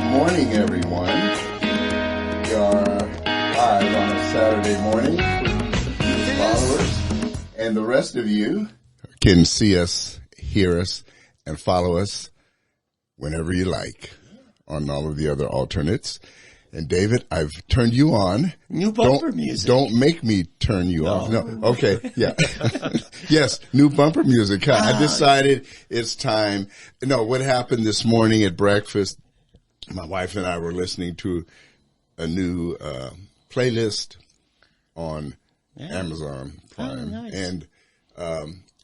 morning, everyone. We are live on a Saturday morning for you followers, and the rest of you can see us, hear us, and follow us whenever you like on all of the other alternates. And David, I've turned you on. New bumper music. Don't make me turn you off. No. Okay. Yeah. Yes. New bumper music. I decided it's time. No, what happened this morning at breakfast, my wife and I were listening to a new playlist on Amazon Prime. Oh, nice. And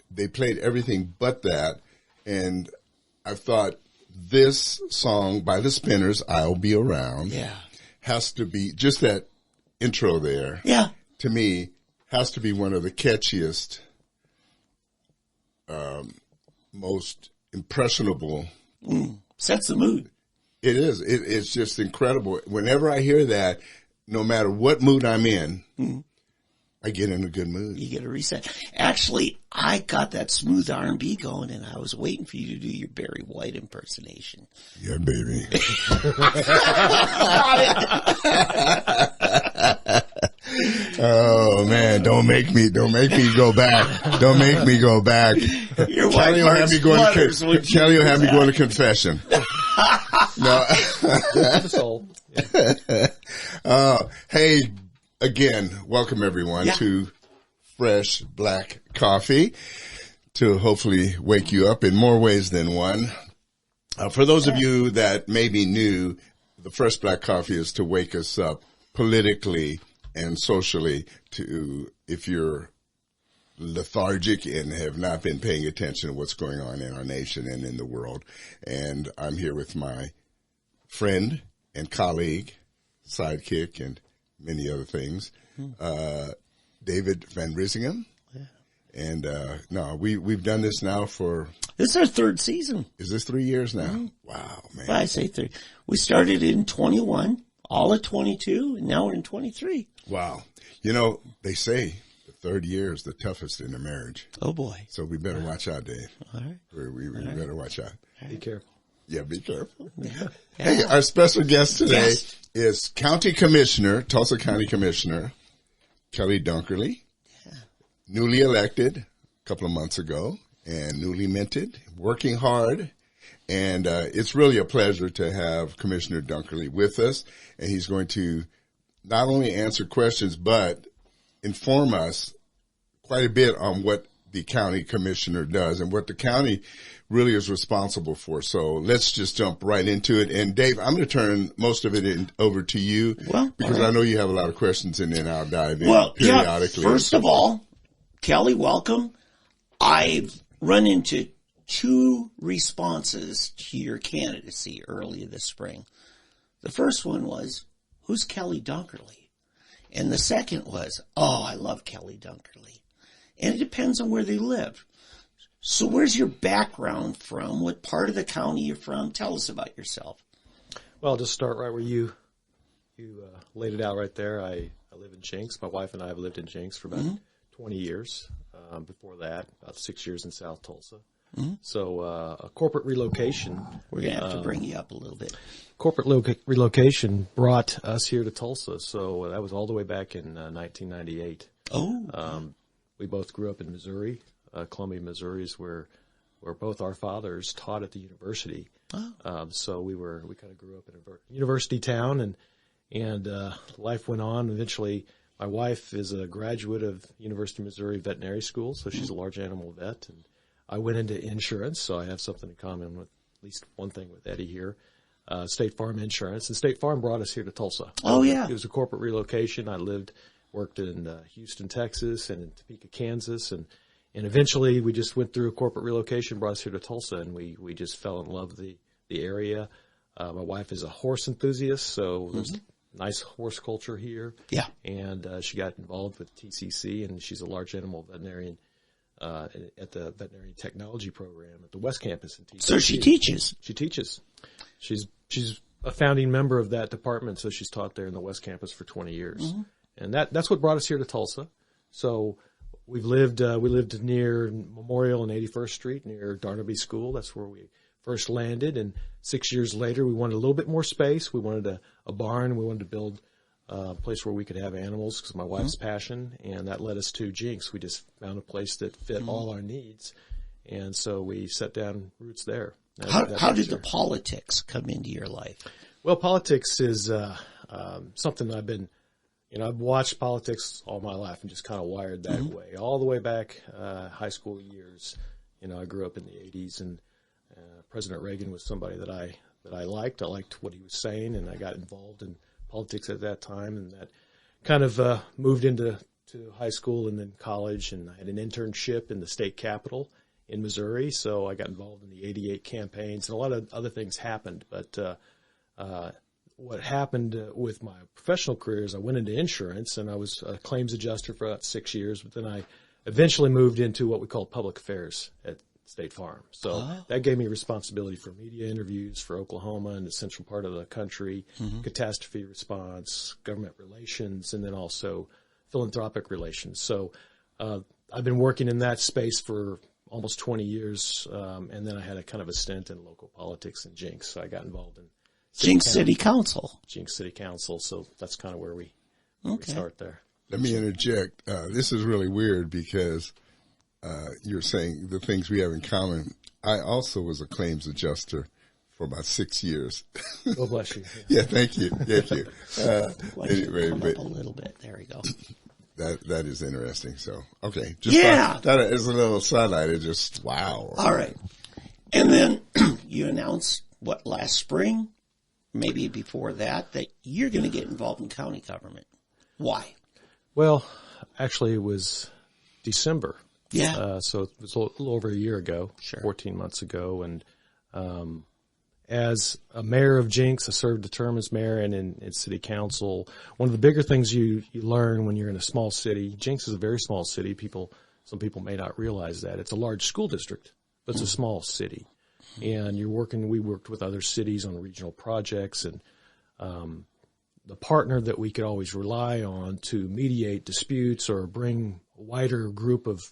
they played everything but that. And I thought this song by the Spinners, I'll Be Around. Yeah. Has to be, just that intro there, to me, has to be one of the catchiest, most impressionable. Sets the mood. It is. It's just incredible. Whenever I hear that, no matter what mood I'm in, I get in a good mood. You get a reset. Actually, I got that smooth R&B going, and I was waiting for you to do your Barry White impersonation. Yeah, baby. Oh man, don't make me go back. Don't make me go back. Kelly will have me going to confession. No. Hey, again, welcome everyone to Fresh Black Coffee, to hopefully wake you up in more ways than one. For those of you that may be new, the Fresh Black Coffee is to wake us up politically and socially, to if you're lethargic and have not been paying attention to what's going on in our nation and in the world. And I'm here with my friend and colleague, sidekick, and many other things, David Van Risingham. And we've done this now for... This is our third season. Is this 3 years now? Wow, man. I say 3. We started in 21, all at 22, and now we're in 23. Wow. You know, they say the third year is the toughest in a marriage. Oh, boy. So we better watch out, Dave. All right. We better watch out. Be careful. Yeah, be careful. Yeah. Hey, our special guest today is County Commissioner, Tulsa County Commissioner, Kelly Dunkerley, newly elected a couple of months ago and newly minted, working hard. And it's really a pleasure to have Commissioner Dunkerley with us. And he's going to not only answer questions, but inform us quite a bit on what the county commissioner does and what the county really is responsible for. So let's just jump right into it. And Dave, I'm going to turn most of it over to you because I know you have a lot of questions, and then I'll dive in periodically. First of all, Kelly, welcome. I've run into 2 responses to your candidacy earlier this spring. The first one was, who's Kelly Dunkerley? And the second was, I love Kelly Dunkerley. And it depends on where they live. So where's your background from? What part of the county you're from? Tell us about yourself. Well, I'll just start right where you laid it out right there. I live in Jenks. My wife and I have lived in Jenks for about 20 years. Before that, about 6 years in South Tulsa. So a corporate relocation. We're going to have to bring you up a little bit. Corporate relocation brought us here to Tulsa. So that was all the way back in 1998. We both grew up in Missouri. Columbia, Missouri is where both our fathers taught at the university. So we kind of grew up in a university town, and life went on. Eventually, my wife is a graduate of University of Missouri Veterinary School, so she's a large animal vet, and I went into insurance, so I have something in common with at least one thing with Eddie here. State Farm Insurance, and State Farm brought us here to Tulsa. It was a corporate relocation. I worked in Houston, Texas, and in Topeka, Kansas, and eventually we just went through a corporate relocation, brought us here to Tulsa, and we just fell in love with the area. My wife is a horse enthusiast, so there's nice horse culture here. Yeah. And she got involved with TCC, and she's a large animal veterinarian at the veterinary technology program at the West Campus in TCC. So she teaches. She teaches. She's a founding member of that department, so she's taught there in the West Campus for 20 years. And that's what brought us here to Tulsa. So we lived near Memorial and 81st Street near Darnaby School. That's where we first landed, and 6 years later we wanted a little bit more space. We wanted a barn. We wanted to build a place where we could have animals because my wife's passion, and that led us to Jinx. We just found a place that fit all our needs, and so we set down roots there. How did the politics come into your life? Well, politics is something that I've watched politics all my life and just kind of wired that way, all the way back high school years. I grew up in the 80s, and President Reagan was somebody that I liked. I liked what he was saying, and I got involved in politics at that time, and that kind of moved into high school and then college, and I had an internship in the state capitol in Missouri, so I got involved in the 88 campaigns, and a lot of other things happened. But what happened with my professional career is I went into insurance, and I was a claims adjuster for about 6 years, but then I eventually moved into what we call public affairs at State Farm. So that gave me responsibility for media interviews for Oklahoma and the central part of the country, catastrophe response, government relations, and then also philanthropic relations. So I've been working in that space for almost 20 years, and then I had a kind of a stint in local politics in Jinx. So I got involved in Jinx City Council. Jinx City Council. So that's kind of where we start there. Let me interject. This is really weird because you're saying the things we have in common. I also was a claims adjuster for about 6 years. God bless you. Yeah, thank you. Thank you. Anyway, come up a little bit. There we go. That is interesting. So, okay. That is a little sidelight. It just, wow. All right. And then you announced, last spring, maybe before that you're going to get involved in county government. Why? Well, actually, it was December. Yeah. So it was a little over a year ago, 14 months ago. And as a mayor of Jinx, I served a term as mayor and in city council. One of the bigger things you learn when you're in a small city, Jinx is a very small city. Some people may not realize that. It's a large school district, but it's a small city. And we worked with other cities on regional projects, and the partner that we could always rely on to mediate disputes or bring a wider group of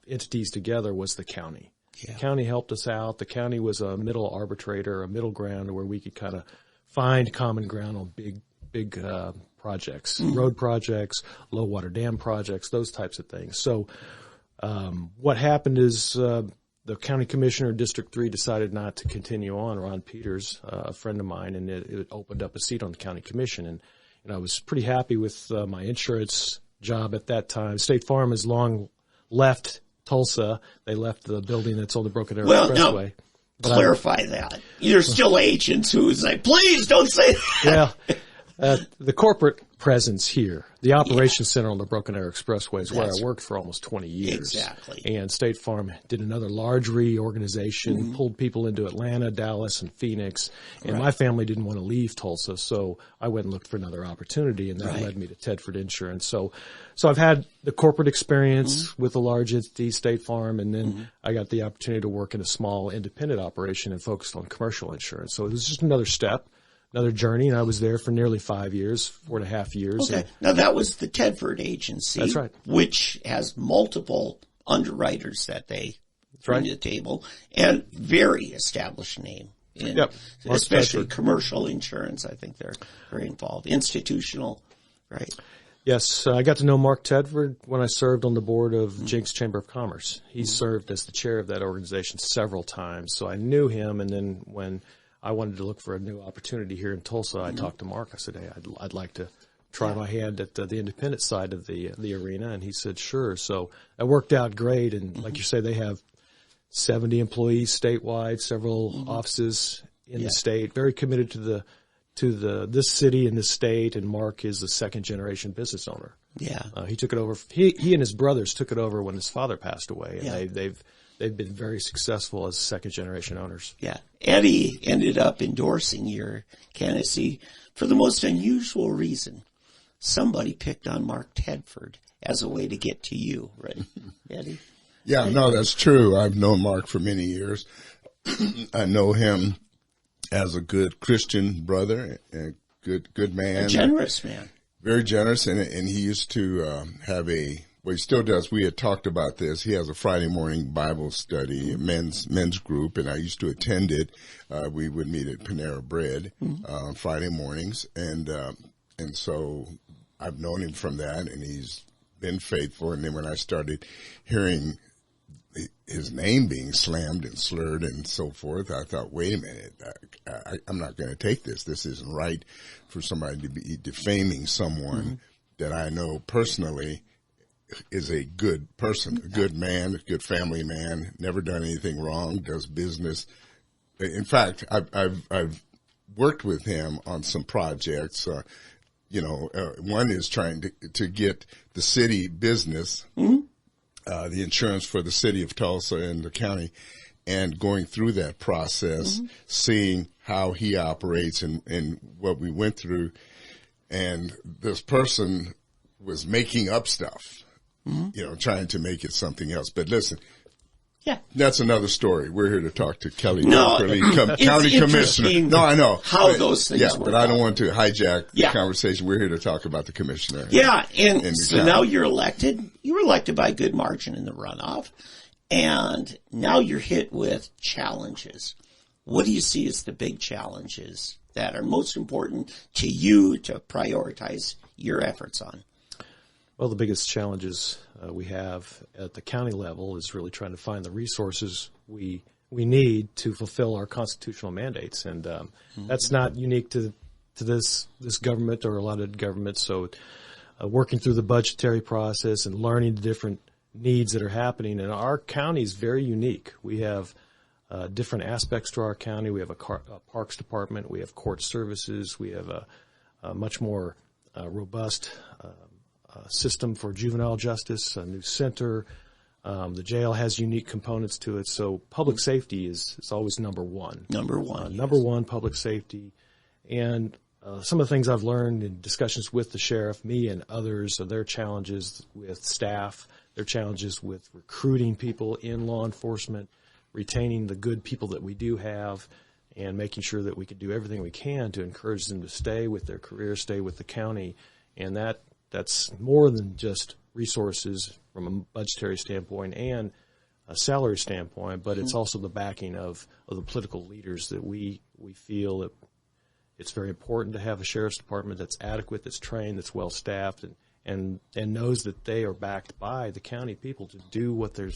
entities together was the county. Yeah. The county helped us out. The county was a middle arbitrator, a middle ground where we could kind of find common ground on big projects, road projects, low water dam projects, those types of things. So what happened is the county commissioner, District 3, decided not to continue on. Ron Peters, a friend of mine, and it opened up a seat on the county commission. And I was pretty happy with my insurance job at that time. State Farm has long left Tulsa. They left the building that's on the Broken Arrow Expressway. Now, clarify that. There's still agents who say, please don't say that. Well, the corporate presence here, the operations center on the Broken Arrow Expressway is where I worked for almost 20 years. Exactly. And State Farm did another large reorganization, pulled people into Atlanta, Dallas, and Phoenix. And my family didn't want to leave Tulsa, so I went and looked for another opportunity, and that led me to Tedford Insurance. So I've had the corporate experience with a large entity, State Farm, and then I got the opportunity to work in a small independent operation and focused on commercial insurance. So it was just another step. Another journey, and I was there for nearly 5 years, 4.5 years. Okay. Now, that was the Tedford agency. That's right. Which has multiple underwriters that they bring to the table, and very established name. Especially commercial insurance. I think they're very involved. Institutional, right? Yes. I got to know Mark Tedford when I served on the board of Jinx Chamber of Commerce. He served as the chair of that organization several times, so I knew him, and then when I wanted to look for a new opportunity here in Tulsa, I talked to Mark. I said, hey, I'd like to try my hand at the independent side of the arena. And he said, sure. So that worked out great. And like you say, they have 70 employees statewide, several offices in the state, very committed to this city and this state. And Mark is a second generation business owner. Yeah. He took it over. He and his brothers took it over when his father passed away. And they've been very successful as second-generation owners. Yeah. Eddie ended up endorsing your candidacy for the most unusual reason. Somebody picked on Mark Tedford as a way to get to you, right, Eddie? Yeah, no, that's true. I've known Mark for many years. I know him as a good Christian brother, a good man. A generous man. Very generous, and he used to have Well, he still does. We had talked about this. He has a Friday morning Bible study, a men's group, and I used to attend it. We would meet at Panera Bread on Friday mornings, and so I've known him from that, and he's been faithful. And then when I started hearing his name being slammed and slurred and so forth, I thought, wait a minute, I'm not going to take this. This isn't right for somebody to be defaming someone that I know personally is a good person, a good man, a good family man, never done anything wrong, does business. In fact, I've worked with him on some projects. One is trying to get the city business, the insurance for the city of Tulsa and the county, and going through that process, seeing how he operates and what we went through. And this person was making up stuff. Trying to make it something else. But listen, that's another story. We're here to talk to Kelly Dunkerley, County Commissioner. No, I know. How those things work. But I don't want to hijack the conversation. We're here to talk about the commissioner. Yeah, and so now you're elected. You were elected by a good margin in the runoff. And now you're hit with challenges. What do you see as the big challenges that are most important to you to prioritize your efforts on? Well, the biggest challenges we have at the county level is really trying to find the resources we need to fulfill our constitutional mandates, and that's not unique to this government or a lot of governments. So, working through the budgetary process and learning the different needs that are happening, and our county is very unique. We have different aspects to our county. We have a parks department. We have court services. We have a much more robust system for juvenile justice, a new center. The jail has unique components to it. So public safety is always number one. Number one, public safety. And some of the things I've learned in discussions with the sheriff, me and others, are their challenges with staff, their challenges with recruiting people in law enforcement, retaining the good people that we do have, and making sure that we can do everything we can to encourage them to stay with their career, stay with the county. And that's more than just resources from a budgetary standpoint and a salary standpoint, but it's also the backing of the political leaders that we feel that it's very important to have a sheriff's department that's adequate, that's trained, that's well staffed, and knows that they are backed by the county people to do what they're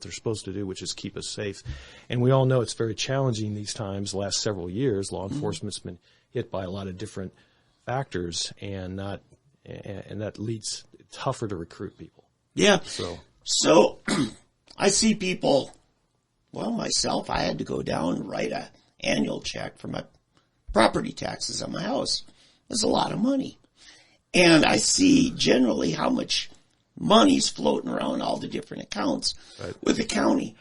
supposed to do, which is keep us safe. And we all know it's very challenging these times. The last several years, law enforcement's been hit by a lot of different factors, and that leads tougher to recruit people. Yeah. So I see people, myself, I had to go down and write an annual check for my property taxes on my house. That's a lot of money. And I see generally how much money's floating around all the different accounts with the county.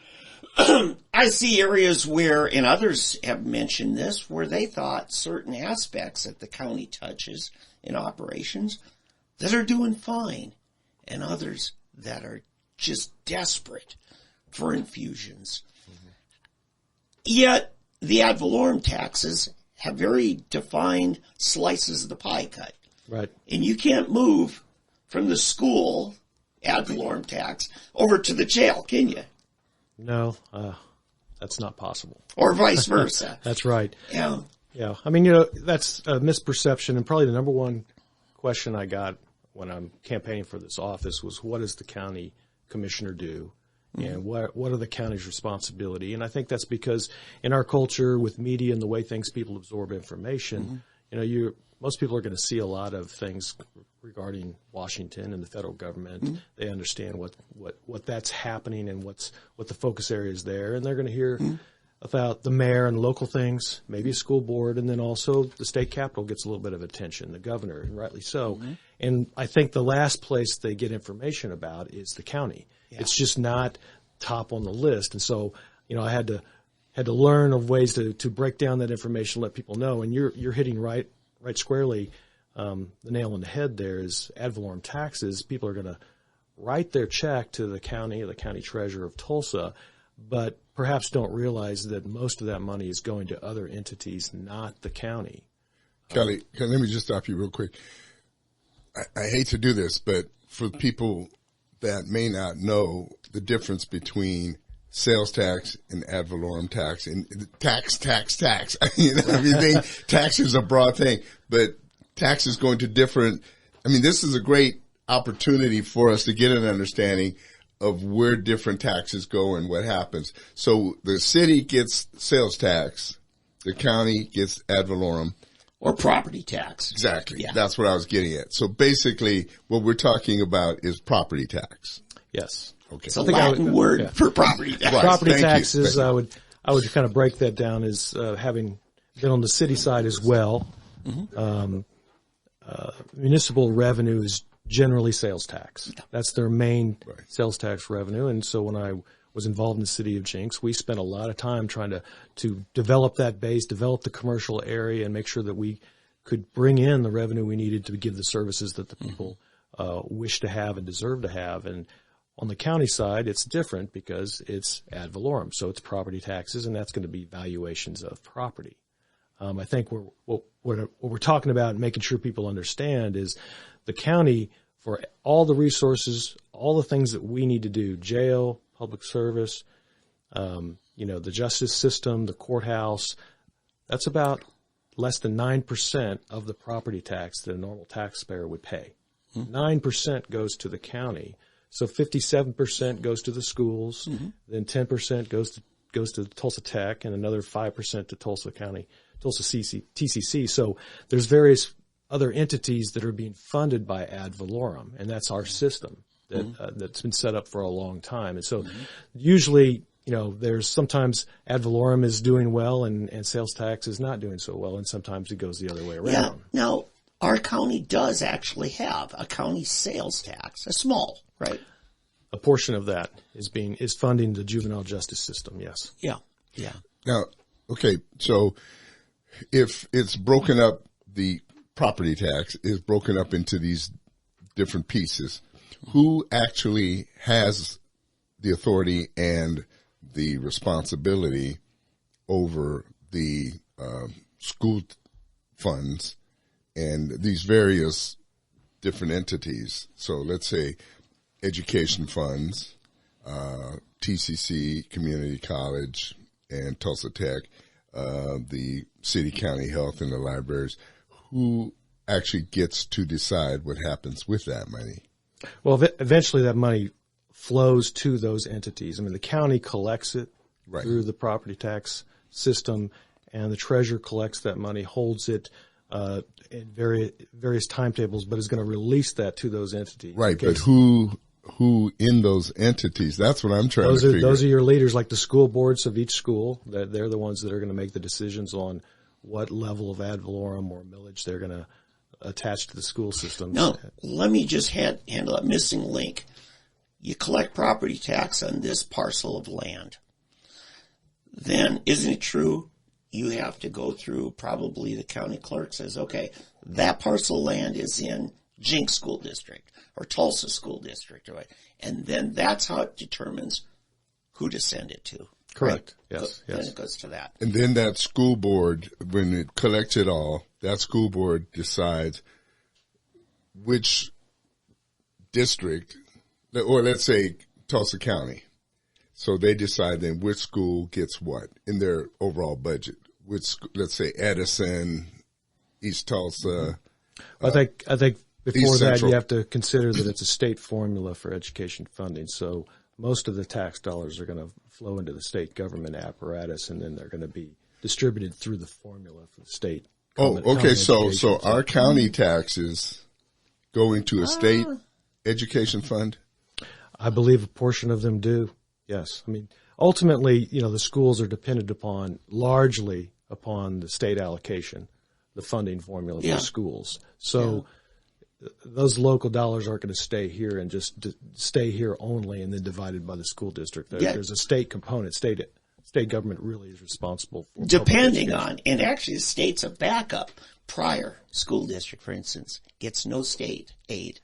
I see areas where, and others have mentioned this, where they thought certain aspects that the county touches in operations that are doing fine, and others that are just desperate for infusions. Yet the ad valorem taxes have very defined slices of the pie cut. Right. And you can't move from the school ad valorem tax over to the jail, can you? No, that's not possible. Or vice versa. That's right. Yeah. Yeah. I mean, that's a misperception, and probably the number one question I got when I'm campaigning for this office was, what does the county commissioner do? And what are the county's responsibility? And I think that's because in our culture with media and the way people absorb information, most people are going to see a lot of things regarding Washington and the federal government. They understand what that's happening and what the focus area is there, and they're going to hear about the mayor and local things, maybe a school board, and then also the state capitol gets a little bit of attention, the governor, and rightly so. And I think the last place they get information about is the county. Yeah. It's just not top on the list. And so, I had to learn of ways to break down that information, let people know. And you're hitting right squarely the nail on the head there is ad valorem taxes. People are going to write their check to the county treasurer of Tulsa, but perhaps don't realize that most of that money is going to other entities, not the county. Kelly, let me just stop you real quick. I hate to do this, but for people that may not know the difference between sales tax and ad valorem tax, and tax. You know, everything, tax is a broad thing, but tax is going to different. I mean, this is a great opportunity for us to get an understanding of where different taxes go and what happens. So the city gets sales tax, the county gets ad valorem. Or property tax. Exactly. Yeah. That's what I was getting at. So basically what we're talking about is property tax. Yes. Okay. It's a Latin word for property tax. Right. Property Thank you. taxes, I would kind of break that down as having been on the city side as well. Mm-hmm. Municipal revenue is generally sales tax. That's their main sales tax revenue. And so when I was involved in the city of Jinx, we spent a lot of time trying to develop that base, develop the commercial area, and make sure that we could bring in the revenue we needed to give the services that the people wish to have and deserve to have. And on the county side, it's different because it's ad valorem, so it's property taxes, and that's going to be valuations of property. I think what we're talking about and making sure people understand is the county, for all the resources, all the things that we need to do, jail, public service, the justice system, the courthouse, that's about less than 9% of the property tax that a normal taxpayer would pay. 9% goes to the county. So 57% goes to the schools, then 10% goes to Tulsa Tech, and another 5% to Tulsa County, Tulsa TCC. So there's various other entities that are being funded by ad valorem, and that's our system that's been set up for a long time. And so usually, there's sometimes ad valorem is doing well and sales tax is not doing so well, and sometimes it goes the other way around. Yeah. Now, our county does actually have a county sales tax, a small, right? A portion of that is funding the juvenile justice system, yes. Yeah. Yeah. Now, okay, so if it's broken up, the property tax is broken up into these different pieces, who actually has the authority and the responsibility over the school funds and these various different entities? So let's say education funds, TCC, Community College, and Tulsa Tech, the city, county health, and the libraries. Who actually gets to decide what happens with that money? Well, eventually that money flows to those entities. I mean, the county collects it through the property tax system, and the treasurer collects that money, holds it in various timetables, but is going to release that to those entities. Right, but who in those entities? That's what I'm trying to figure. Those are your leaders, like the school boards of each school. They're the ones that are going to make the decisions on what level of ad valorem or millage they're going to attach to the school systems. Now, let me just handle that missing link. You collect property tax on this parcel of land. Then, isn't it true, you have to go through, probably the county clerk says, okay, that parcel of land is in Jinx School District or Tulsa School District, right? And then that's how it determines who to send it to. Correct. Right? Yes. Then it goes to that. And then that school board, when it collects it all, that school board decides which district, or let's say Tulsa County. So they decide then which school gets what in their overall budget. Which, let's say Edison, East Tulsa. I think before that Central. you have to consider that it's a state formula for education funding. So most of the tax dollars are going to flow into the state government apparatus, and then they're going to be distributed through the formula for the state. Oh, okay. So our county taxes go into a state education fund? I believe a portion of them do. Yes. I mean, ultimately, the schools are dependent largely upon the state allocation, the funding formula for schools. So those local dollars aren't going to stay here and just stay here only and then divided by the school district. There's a state component. State government really is responsible for depending on, and actually the state's a backup. Prior school district, for instance, gets no state aid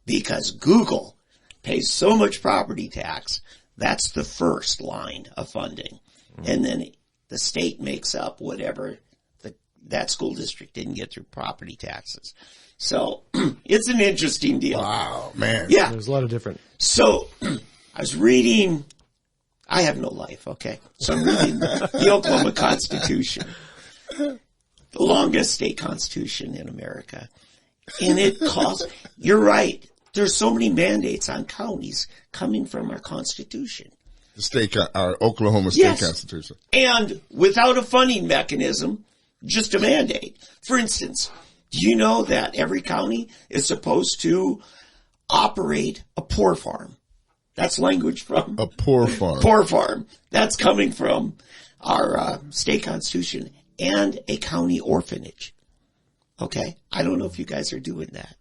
because Google pays so much property tax. That's the first line of funding. Mm-hmm. And then the state makes up whatever that school district didn't get through property taxes. So it's an interesting deal. Wow, man. Yeah. There's a lot of different. So I was reading, I have no life, okay? So I'm reading the Oklahoma Constitution, the longest state constitution in America. And it calls, you're right, there's so many mandates on counties coming from our Constitution. The state, our Oklahoma State Yes. Constitution. And without a funding mechanism, just a mandate. For instance, do you know that every county is supposed to operate a poor farm? That's language from A poor farm. poor farm. That's coming from our state constitution, and a county orphanage. Okay, I don't know if you guys are doing that.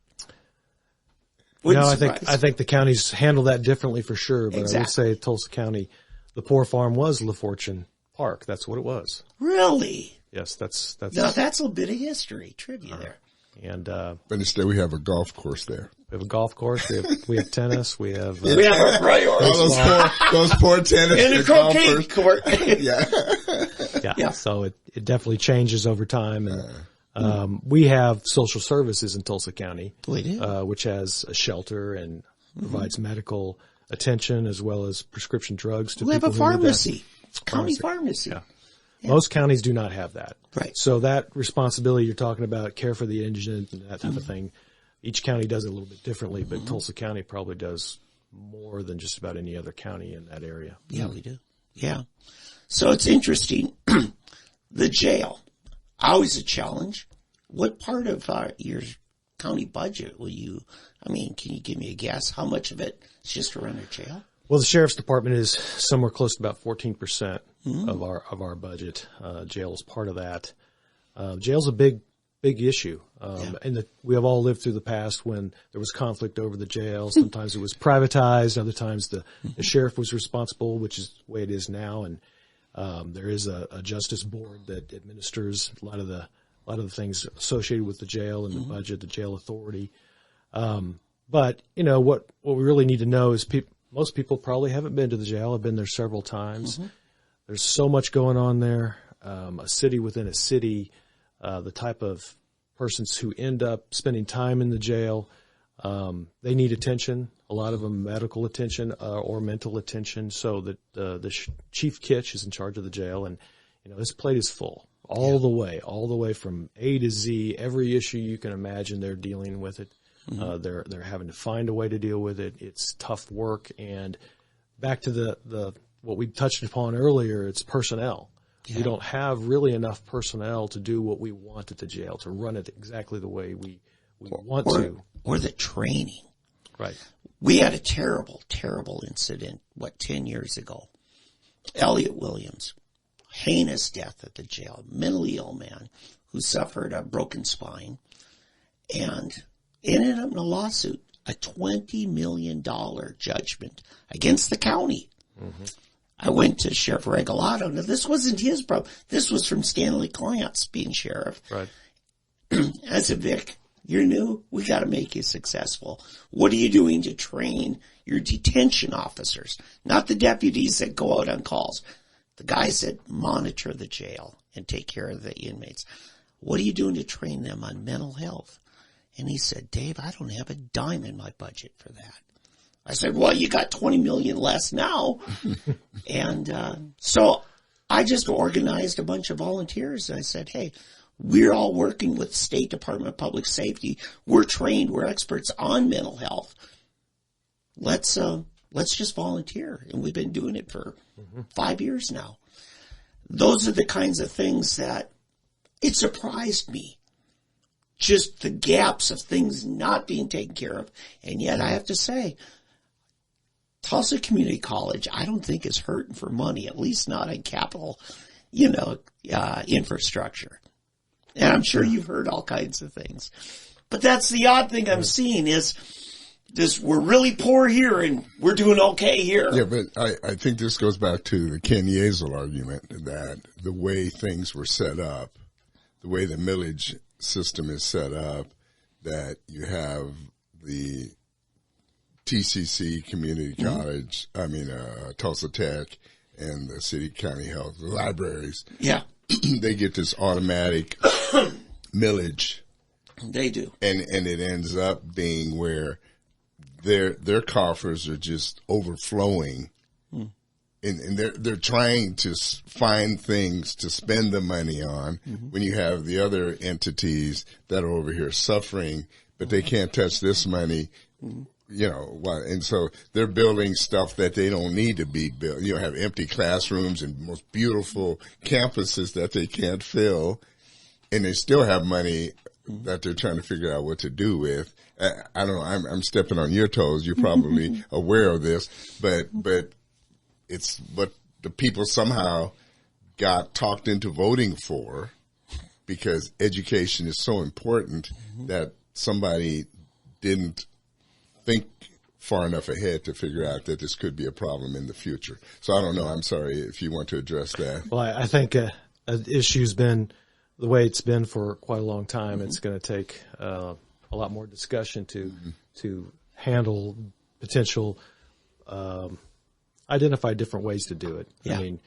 Wouldn't No, surprise I think the counties handle that differently for sure. But I would Exactly. say Tulsa County, the poor farm was LaFortune Park. That's what it was. Really? Yes, that's Now that's a bit of history trivia there. and But instead, we have a golf course there. we have a golf course. We have tennis. We have We have our priorities. Those poor tennis And a croquet golfers. court. Yeah. yeah. So it definitely changes over time. And we have social services in Tulsa County, We do. which has a shelter and provides medical attention as well as prescription drugs to We have people a who need that. pharmacy. County pharmacy. Yeah. Most counties do not have that. Right. So that responsibility you're talking about, care for the indigent and that type of thing, each county does it a little bit differently, but Tulsa County probably does more than just about any other county in that area. Yeah, we do. Yeah. So it's interesting. The jail, always a challenge. What part of your county budget will you, can you give me a guess? How much of it is just to run a jail? Well, the sheriff's department is somewhere close to about 14% of our budget. Jail is part of that. Jail's a big issue. And we have all lived through the past when there was conflict over the jail. Sometimes it was privatized. Other times the sheriff was responsible, which is the way it is now. And, there is a justice board that administers a lot of the things associated with the jail and the budget, the jail authority. But what we really need to know is most people probably haven't been to the jail. I've been there several times. There's so much going on there. A city within a city, the type of persons who end up spending time in the jail, they need attention. A lot of them medical attention or mental attention. So that the Chief Kitch is in charge of the jail, and his plate is full all the way from A to Z. Every issue you can imagine, they're dealing with it. They're having to find a way to deal with it. It's tough work. And back to the what we touched upon earlier, it's personnel. Yeah. We don't have really enough personnel to do what we want at the jail, to run it exactly the way we want to. Or the training. Right. We had a terrible, terrible incident, 10 years ago. Elliot Williams, heinous death at the jail, mentally ill man who suffered a broken spine and ended up in a lawsuit, a $20 million judgment against the county. I went to Sheriff Regalado. Now, this wasn't his problem. This was from Stanley Clance being sheriff. Right. I said, Vic, you're new. We got to make you successful. What are you doing to train your detention officers? Not the deputies that go out on calls. The guys that monitor the jail and take care of the inmates. What are you doing to train them on mental health? And he said, Dave, I don't have a dime in my budget for that. I said, well, you got 20 million less now. And so I just organized a bunch of volunteers. And I said, hey, we're all working with the State Department of Public Safety. We're trained. We're experts on mental health. Let's just volunteer. And we've been doing it for 5 years now. Those are the kinds of things that it surprised me. Just the gaps of things not being taken care of. And yet I have to say, Tulsa Community College, I don't think is hurting for money, at least not in capital, infrastructure. And I'm sure you've heard all kinds of things. But that's the odd thing I'm seeing is this, we're really poor here and we're doing okay here. Yeah, but I think this goes back to the Ken Yeazel argument that the way things were set up, the way the millage system is set up, that you have the TCC Community College, Tulsa Tech and the City County Health, the libraries. Yeah. They get this automatic millage They do. And it ends up being where their coffers are just overflowing. And they're trying to find things to spend the money on when you have the other entities that are over here suffering, but they can't touch this money, you know. And so they're building stuff that they don't need to be built. You know, have empty classrooms and most beautiful campuses that they can't fill, and they still have money that they're trying to figure out what to do with. I don't know. I'm stepping on your toes. You're probably aware of this, but it's what the people somehow got talked into voting for, because education is so important that somebody didn't think far enough ahead to figure out that this could be a problem in the future. So I don't know. I'm sorry if you want to address that. Well, I think an issue's been the way it's been for quite a long time. It's going to take a lot more discussion to handle potential identify different ways to do it. Yeah. I mean,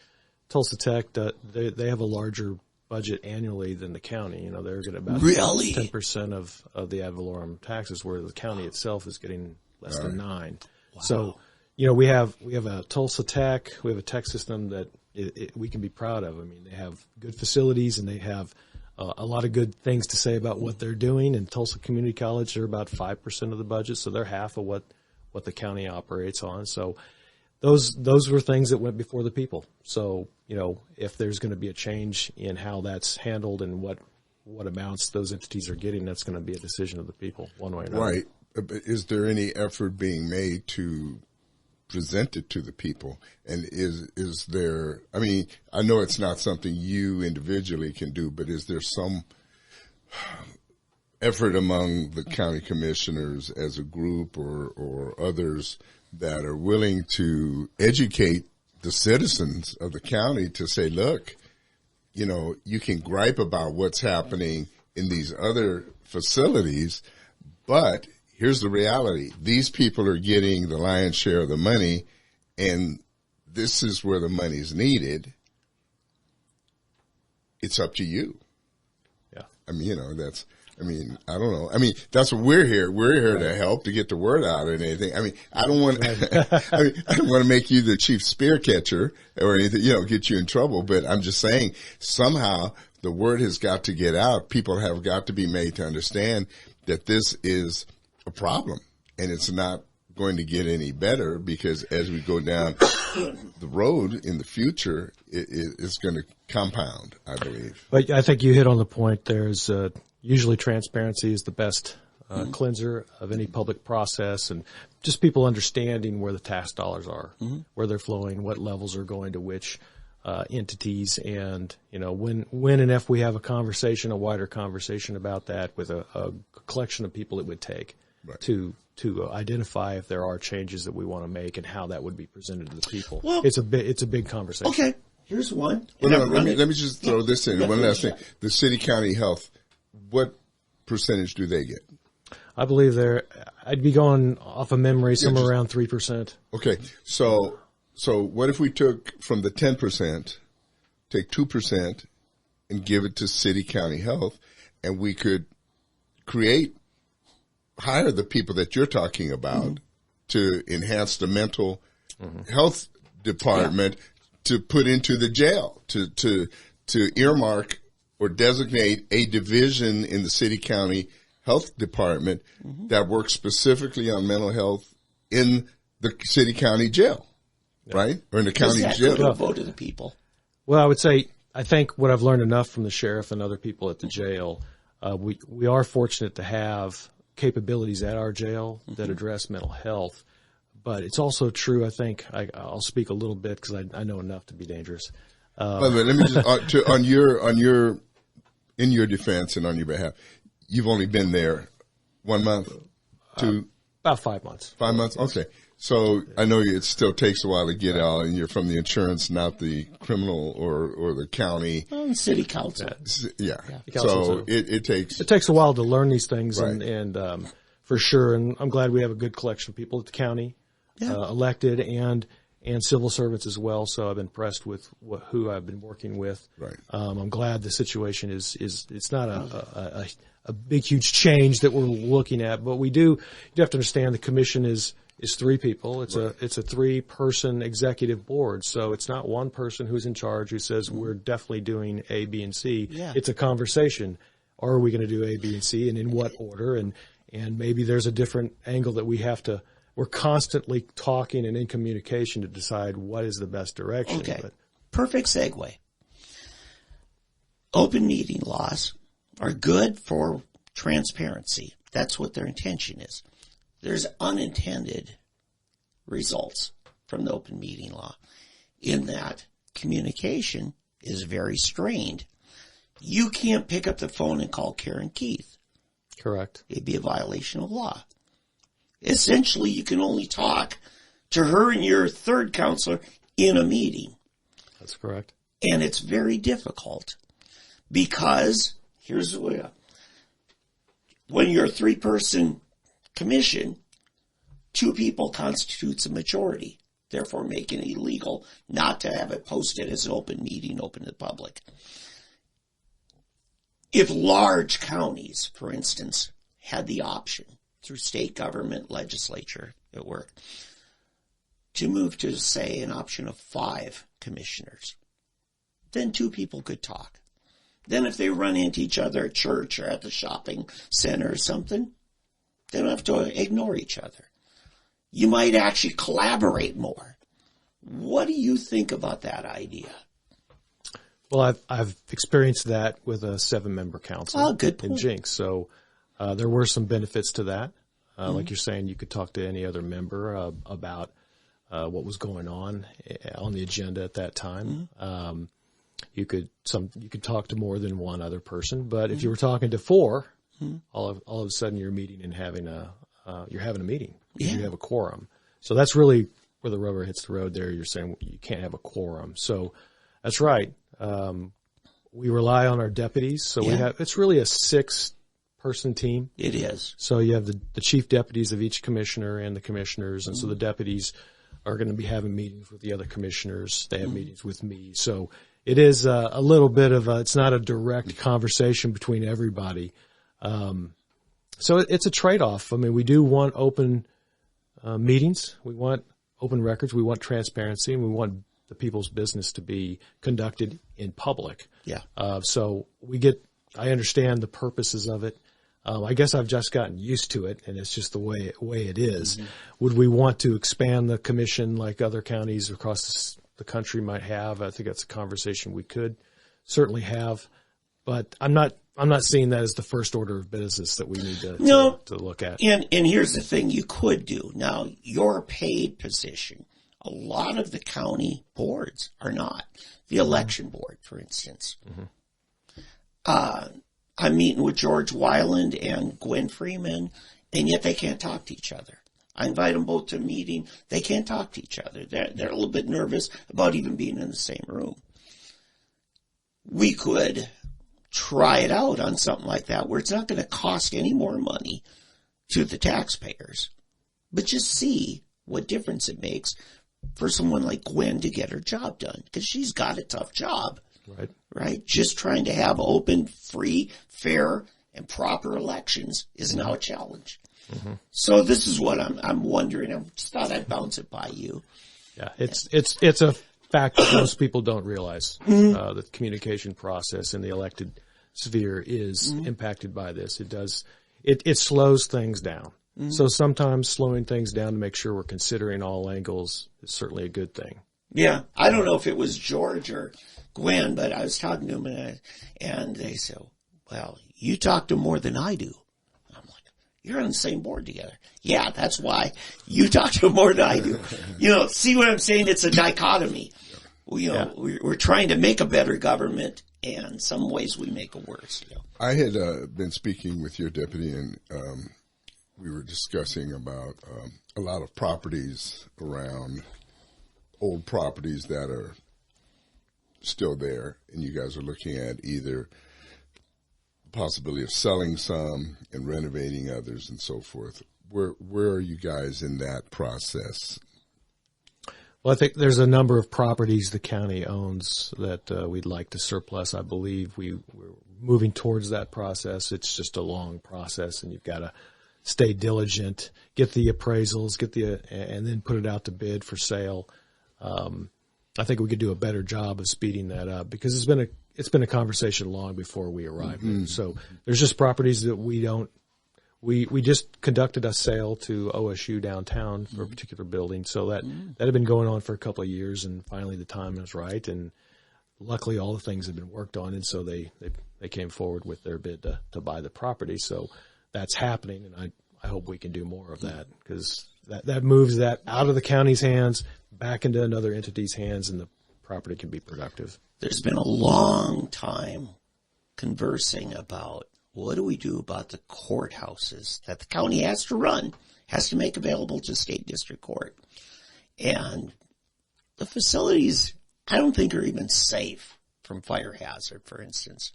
Tulsa Tech, they have a larger budget annually than the county. You know, they're getting about 10% of the ad valorem taxes, where the county itself is getting less than 9%. Wow. So, you know, we have a Tulsa Tech, we have a tech system that we can be proud of. I mean, they have good facilities and they have a lot of good things to say about what they're doing. And Tulsa Community College, they're about 5% of the budget, so they're half of what the county operates on. So those were things that went before the people. So, you know, if there's going to be a change in how that's handled and what amounts those entities are getting, that's going to be a decision of the people, one way or another. Right. But is there any effort being made to present it to the people? And is there, I mean, I know it's not something you individually can do, but is there some effort among the county commissioners as a group or others that are willing to educate the citizens of the county to say, look, you know, you can gripe about what's happening in these other facilities, but here's the reality. These people are getting the lion's share of the money, and this is where the money's needed. It's up to you. Yeah. I mean, you know, I don't know. I mean, that's what we're here. We're here to help, to get the word out and anything. I mean, I don't want to make you the chief spear catcher or anything, you know, get you in trouble. But I'm just saying, somehow the word has got to get out. People have got to be made to understand that this is a problem, and it's not going to get any better, because as we go down the road in the future, it's going to compound, I believe. But I think you hit on the point. There's usually transparency is the best cleanser of any public process, and just people understanding where the tax dollars are, where they're flowing, what levels are going to which entities, and you know, when and if we have a wider conversation about that with a collection of people, it would take to identify if there are changes that we want to make and how that would be presented to the people. Well, it's a big conversation. Okay, here's one. Well, no, let me just throw this in. One last thing: the city county health. What percentage do they get? I believe I'd be going off of memory, somewhere around 3%. Okay. So what if we took from the 10%, take 2% and give it to city county health, and we could hire the people that you're talking about to enhance the mental health department, to put into the jail, to earmark or designate a division in the city county health department that works specifically on mental health in the city county jail, right? Or in the county jail. Go to vote to the people. Well, I would say, I think what I've learned enough from the sheriff and other people at the jail, we are fortunate to have capabilities at our jail that address mental health. But it's also true, I think, I'll speak a little bit because I know enough to be dangerous. Let me just, in your defense and on your behalf, you've only been there 1 month, about 5 months. 5 months? Okay. So I know it still takes a while to get out, and you're from the insurance, not the criminal or the county. City council. Yeah. So it takes a while to learn these things, right. and for sure. And I'm glad we have a good collection of people at the county elected, and and civil servants as well. So I've been impressed with who I've been working with. Right. I'm glad the situation is it's not a big, huge change that we're looking at, but you have to understand the commission is three people. It's right. it's a 3-person executive board. So it's not one person who's in charge who says we're definitely doing A, B, and C. Yeah. It's a conversation. Are we going to do A, B, and C, and in what order? And maybe there's a different angle that we're constantly talking and in communication to decide what is the best direction. Okay. Perfect segue. Open meeting laws are good for transparency. That's what their intention is. There's unintended results from the open meeting law in that communication is very strained. You can't pick up the phone and call Karen Keith. Correct. It'd be a violation of law. Essentially, you can only talk to her and your third counselor in a meeting. That's correct. And it's very difficult because here's the way. When you're a 3-person commission, 2 people constitutes a majority, therefore making it illegal not to have it posted as an open meeting, open to the public. If large counties, for instance, had the option through state government legislature at work to move to, say, an option of 5 commissioners, then 2 people could talk. Then if they run into each other at church or at the shopping center or something, they don't have to ignore each other. You might actually collaborate more. What do you think about that idea? Well, I've experienced that with a 7-member council. Oh, good point. In Jinx. So there were some benefits to that. Like you're saying, you could talk to any other member about what was going on the agenda at that time. You could talk to more than one other person, but if you were talking to 4, all of a sudden you're meeting and you're having a meeting. Yeah. You have a quorum. So that's really where the rubber hits the road there. You're saying you can't have a quorum. So that's right. We rely on our deputies. So it's really a 6-person team. It is. So you have the chief deputies of each commissioner and the commissioners. And so the deputies are going to be having meetings with the other commissioners. They have meetings with me. So it is a little bit of it's not a direct conversation between everybody. So it's a trade-off. I mean, we do want open meetings. We want open records. We want transparency, and we want the people's business to be conducted in public. Yeah. So I understand the purposes of it. I guess I've just gotten used to it, and it's just the way it is. Would we want to expand the commission like other counties across the country might have? I think that's a conversation we could certainly have, but I'm not seeing that as the first order of business that we need to look at. And here's the thing you could do. Now, you're a paid position. A lot of the county boards are not. The election board, for instance. I'm meeting with George Weiland and Gwen Freeman, and yet they can't talk to each other. I invite them both to a meeting. They can't talk to each other. They're a little bit nervous about even being in the same room. We could try it out on something like that where it's not going to cost any more money to the taxpayers, but just see what difference it makes for someone like Gwen to get her job done, because she's got a tough job, right? Just trying to have open, free, fair, and proper elections is now a challenge. So this is what I'm wondering. I just thought I'd bounce it by you. Yeah, it's a fact that most people don't realize. The communication process in the elected sphere is impacted by this. It slows things down. So sometimes slowing things down to make sure we're considering all angles is certainly a good thing. Yeah. I don't know if it was George or Gwen, but I was talking to them and they said, well, you talk to more than I do. I'm like, you're on the same board together. Yeah, that's why you talk to more than I do. See what I'm saying? It's a dichotomy. We're trying to make a better government, and in some ways we make it worse. I had been speaking with your deputy, and we were discussing about a lot of properties around, old properties that are still there, and you guys are looking at either the possibility of selling some and renovating others and so forth. Where are you guys in that process? Well, I think there's a number of properties the county owns that we'd like to surplus. I believe we're moving towards that process. It's just a long process, and you've got to stay diligent, get the appraisals, and then put it out to bid for sale. I think we could do a better job of speeding that up because it's been a conversation long before we arrived. Mm-hmm. So there's just properties that we just conducted a sale to OSU downtown for a particular building. So that had been going on for a couple of years, and finally the time was right. And luckily all the things had been worked on, and so they came forward with their bid to buy the property. So that's happening, and I hope we can do more of that because that moves that out of the county's hands back into another entity's hands, and the property can be productive. There's been a long time conversing about what do we do about the courthouses that the county has to run, has to make available to state district court. And the facilities, I don't think are even safe from fire hazard, for instance.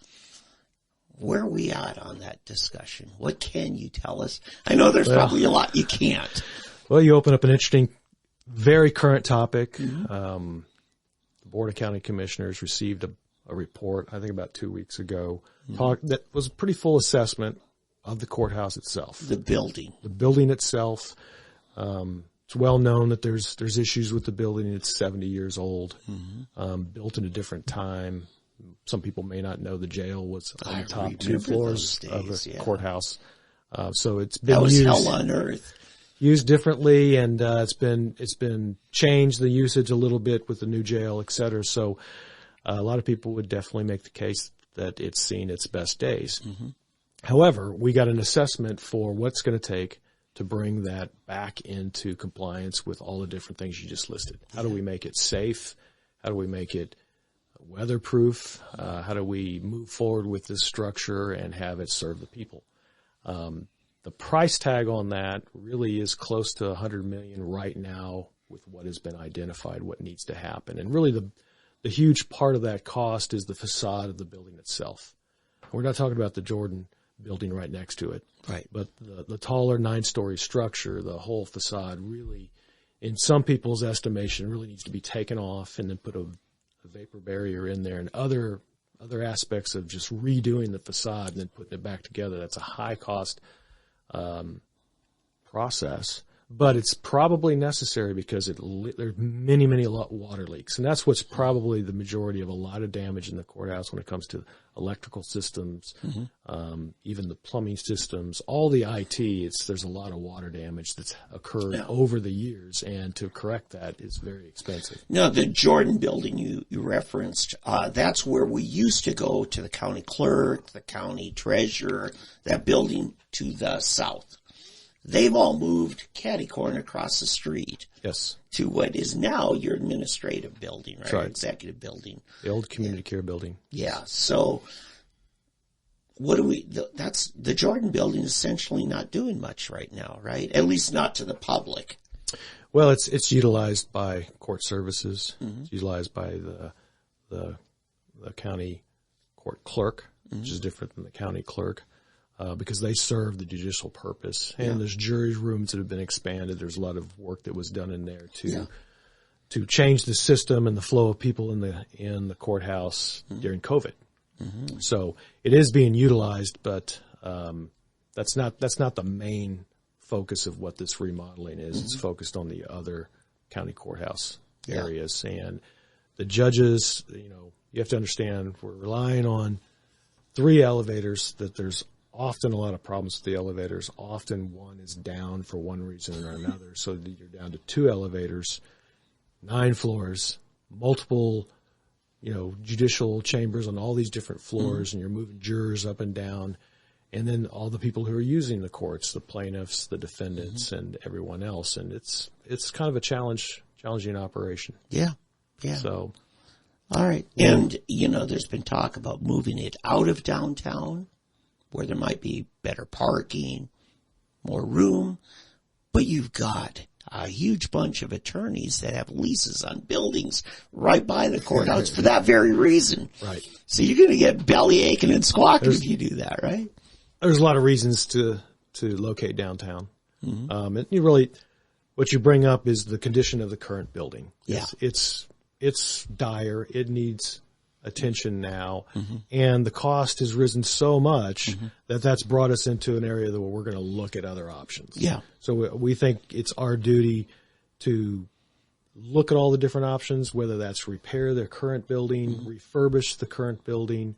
Where are we at on that discussion? What can you tell us? I know there's probably a lot you can't. Well, you open up an interesting, very current topic. Mm-hmm. The Board of County Commissioners received a report, I think about 2 weeks ago, that was a pretty full assessment of the courthouse itself. The building. The building itself. It's well known that there's issues with the building. It's 70 years old, built in a different time. Some people may not know the jail was on the top 2 floors of the courthouse. So it's been used. That was hell on earth. Used differently, and it's been changed, the usage a little bit with the new jail, et cetera. So a lot of people would definitely make the case that it's seen its best days. Mm-hmm. However, we got an assessment for what's going to take to bring that back into compliance with all the different things you just listed. How do we make it safe? How do we make it weatherproof? How do we move forward with this structure and have it serve the people? The price tag on that really is close to $100 million right now with what has been identified, what needs to happen. And really the huge part of that cost is the facade of the building itself. We're not talking about the Jordan building right next to it. Right. But the taller 9-story structure, the whole facade really, in some people's estimation, really needs to be taken off and then put a vapor barrier in there and other aspects of just redoing the facade and then putting it back together. That's a high cost process, but it's probably necessary because there's many water leaks, and that's what's probably the majority of a lot of damage in the courthouse when it comes to electrical systems, even the plumbing systems, all the IT. There's a lot of water damage that's occurred over the years, and to correct that is very expensive. Now, the Jordan building you referenced, that's where we used to go to the county clerk, the county treasurer, that building to the south. They've all moved catty-corner across the street. Yes. To what is now your administrative building, right? Right. Executive building. The old community care building. Yeah. So what do that's the Jordan building is essentially not doing much right now, right? At least not to the public. Well, it's utilized by court services. Mm-hmm. It's utilized by the county court clerk, which is different than the county clerk. Because they serve the judicial purpose. And there's jury rooms that have been expanded. There's a lot of work that was done in there to change the system and the flow of people in the courthouse during COVID. Mm-hmm. So it is being utilized, but that's not the main focus of what this remodeling is. Mm-hmm. It's focused on the other county courthouse areas. And the judges, you have to understand we're relying on 3 elevators, that there's often a lot of problems with the elevators. Often one is down for one reason or another. So you're down to 2 elevators, 9 floors, multiple, judicial chambers on all these different floors, and you're moving jurors up and down. And then all the people who are using the courts, the plaintiffs, the defendants, and everyone else. And it's kind of a challenging operation. Yeah. Yeah. So. All right. And, there's been talk about moving it out of downtown, where there might be better parking, more room, but you've got a huge bunch of attorneys that have leases on buildings right by the courthouse for that very reason. Right. So you're going to get belly aching and squawking if you do that, right? There's a lot of reasons to locate downtown. Mm-hmm. And you really, what you bring up is the condition of the current building. Yeah. It's dire. It needs attention now. And the cost has risen so much that that's brought us into an area where we're going to look at other options. Yeah. So we think it's our duty to look at all the different options, whether that's repair the current building, refurbish the current building,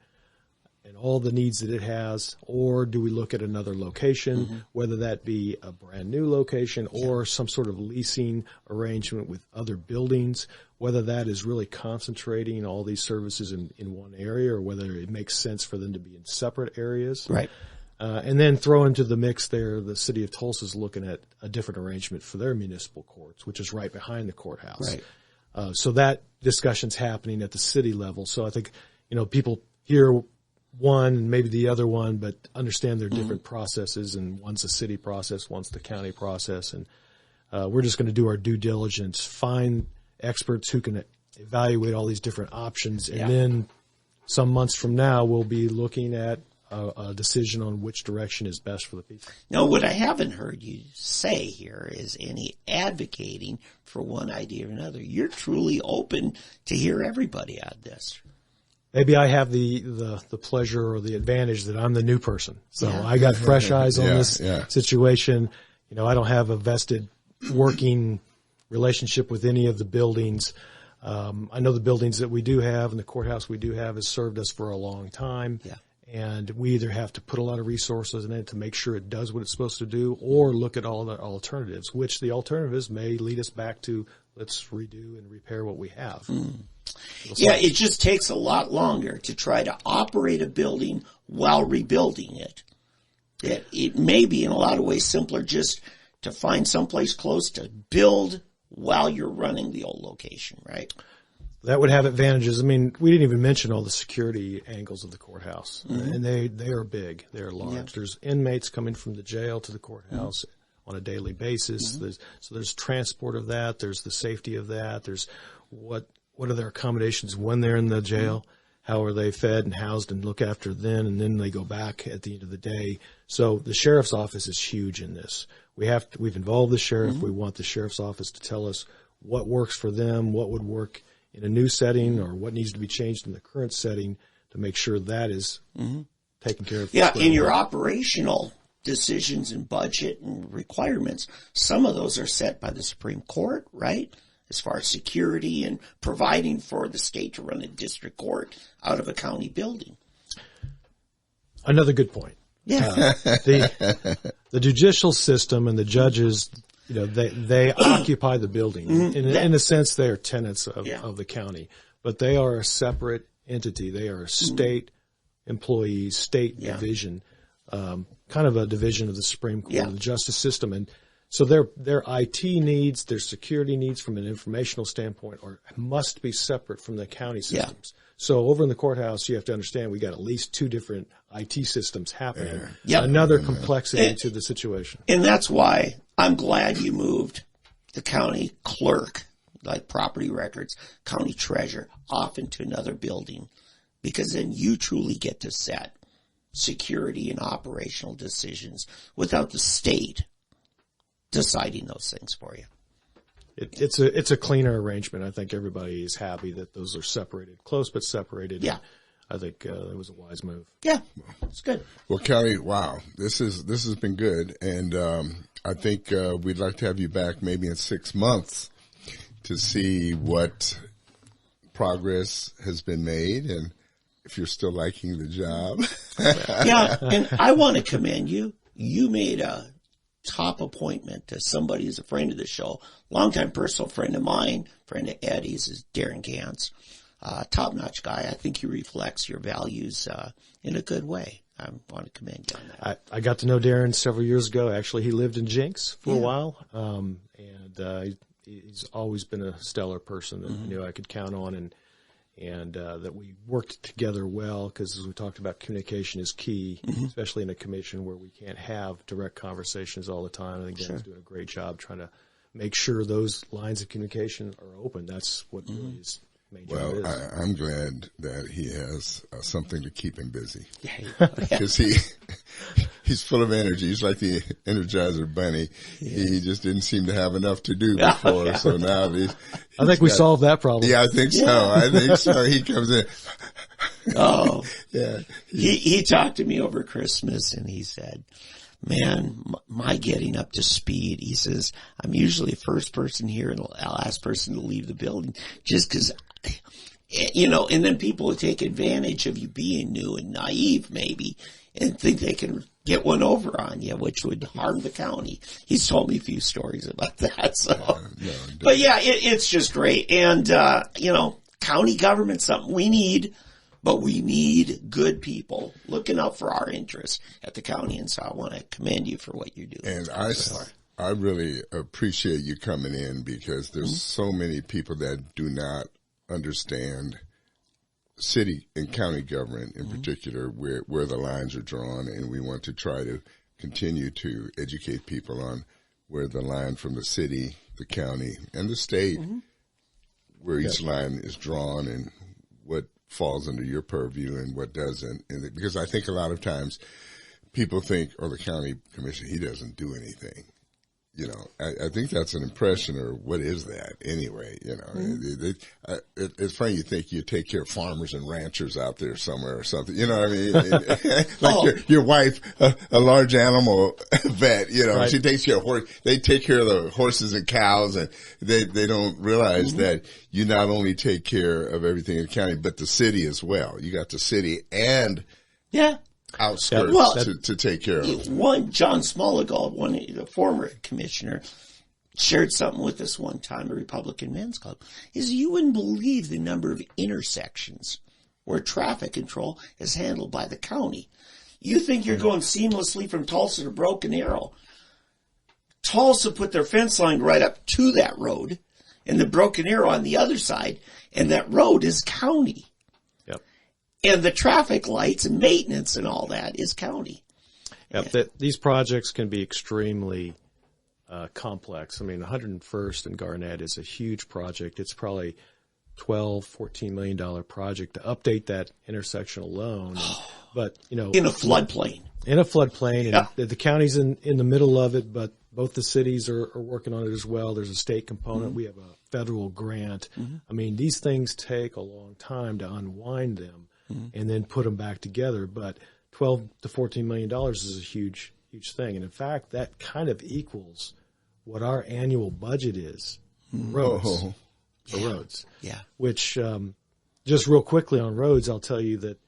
and all the needs that it has, or do we look at another location, whether that be a brand new location or some sort of leasing arrangement with other buildings, whether that is really concentrating all these services in one area or whether it makes sense for them to be in separate areas. Right. And then throw into the mix there, the city of Tulsa is looking at a different arrangement for their municipal courts, which is right behind the courthouse. Right. So that discussion's happening at the city level. So I think, people hear one and maybe the other one, but understand they're different processes, and one's a city process, one's the county process. And we're just going to do our due diligence, find experts who can evaluate all these different options, and then some months from now we'll be looking at a decision on which direction is best for the people. Now, what I haven't heard you say here is any advocating for one idea or another. You're truly open to hear everybody out of this. Maybe I have the pleasure or the advantage that I'm the new person. So I got fresh eyes on this situation. I don't have a vested working relationship with any of the buildings. I know the buildings that we do have and the courthouse we do have has served us for a long time. Yeah. And we either have to put a lot of resources in it to make sure it does what it's supposed to do, or look at all the alternatives, which the alternatives may lead us back to let's redo and repair what we have. Yeah, it just takes a lot longer to try to operate a building while rebuilding it. It may be in a lot of ways simpler just to find someplace close to build while you're running the old location, right? That would have advantages. I mean, we didn't even mention all the security angles of the courthouse, and they are big. They are large. Yeah. There's inmates coming from the jail to the courthouse on a daily basis. There's transport of that. There's the safety of that. There's what are their accommodations when they're in the jail? How are they fed and housed and look after then? And then they go back at the end of the day. So the sheriff's office is huge in this. We've involved the sheriff. We want the sheriff's office to tell us what works for them, what would work in a new setting, or what needs to be changed in the current setting to make sure that is taken care of. Yeah, in your operational decisions and budget and requirements, some of those are set by the Supreme Court, right? As far as security and providing for the state to run a district court out of a county building. Another good point. Yeah. The judicial system and the judges, they occupy the building. In a sense, they are tenants of the county, but they are a separate entity. They are a state employees, state division, kind of a division of the Supreme Court, the justice system. And so their IT needs, their security needs from an informational standpoint must be separate from the county systems. So over in the courthouse, you have to understand we got at least two different IT systems happening. Another complexity to the situation. And that's why I'm glad you moved the county clerk, like property records, county treasurer, off into another building, because then you truly get to set security and operational decisions without the state deciding those things for you. It's a cleaner arrangement. I think everybody is happy that those are separated, close but separated. Yeah. I think it was a wise move. Yeah, it's good. Well, Kelly, wow, this has been good, and I think we'd like to have you back maybe in 6 months to see what progress has been made and if you're still liking the job. Yeah, and I want to commend you. You made a top appointment to somebody who's a friend of the show, longtime personal friend of mine, friend of Eddie's, is Darren Gantz. Top-notch guy. I think he reflects your values in a good way. I want to commend you on that. I got to know Darren several years ago. Actually, he lived in Jenks for a while, and he's always been a stellar person that I knew I could count on, and that we worked together well, because as we talked about, communication is key, especially in a commission where we can't have direct conversations all the time. I think Darren's doing a great job trying to make sure those lines of communication are open. That's what really is. Well, I'm glad that he has something to keep him busy. Yeah. Because he's full of energy. He's like the Energizer Bunny. Yeah. He just didn't seem to have enough to do before. Yeah. So now I think we solved that problem. Yeah, I think so. I think so. He comes in. Oh, yeah. He talked to me over Christmas and he said, man, my getting up to speed, he says, I'm usually the first person here and the last person to leave the building just because, and then people will take advantage of you being new and naive maybe and think they can get one over on you, which would harm the county. He's told me a few stories about that. So, but yeah, it's just great. And, county government's something we need. But we need good people looking out for our interests at the county. And so I want to commend you for what you're doing. And I really appreciate you coming in because there's so many people that do not understand city and county government in particular, where the lines are drawn. And we want to try to continue to educate people on where the line from the city, the county, and the state, where each line is drawn and what falls under your purview and what doesn't. And because I think a lot of times people think, the county commissioner, he doesn't do anything. I think that's an impression, or what is that anyway? It's funny you think you take care of farmers and ranchers out there somewhere or something. You know what I mean? Like your wife, a large animal vet. Right. She takes care of horse. They take care of the horses and cows, and they don't realize that you not only take care of everything in the county, but the city as well. You got the city and outskirts to take care of. One, John Smoligal, the former commissioner, shared something with us one time, a Republican Men's Club, is you wouldn't believe the number of intersections where traffic control is handled by the county. You think you're going seamlessly from Tulsa to Broken Arrow. Tulsa put their fence line right up to that road, and the Broken Arrow on the other side, and that road is county. And the traffic lights and maintenance and all that is county. These projects can be extremely complex. I mean, 101st and Garnett is a huge project. It's probably $14 million project to update that intersection alone. But, in a floodplain. In a floodplain. And the county's in the middle of it, but both the cities are working on it as well. There's a state component. We have a federal grant. I mean, these things take a long time to unwind them. And then put them back together. But $12 to $14 million is a huge, huge thing. And in fact, that kind of equals what our annual budget is for roads. Yeah. Which, just real quickly on roads, I'll tell you that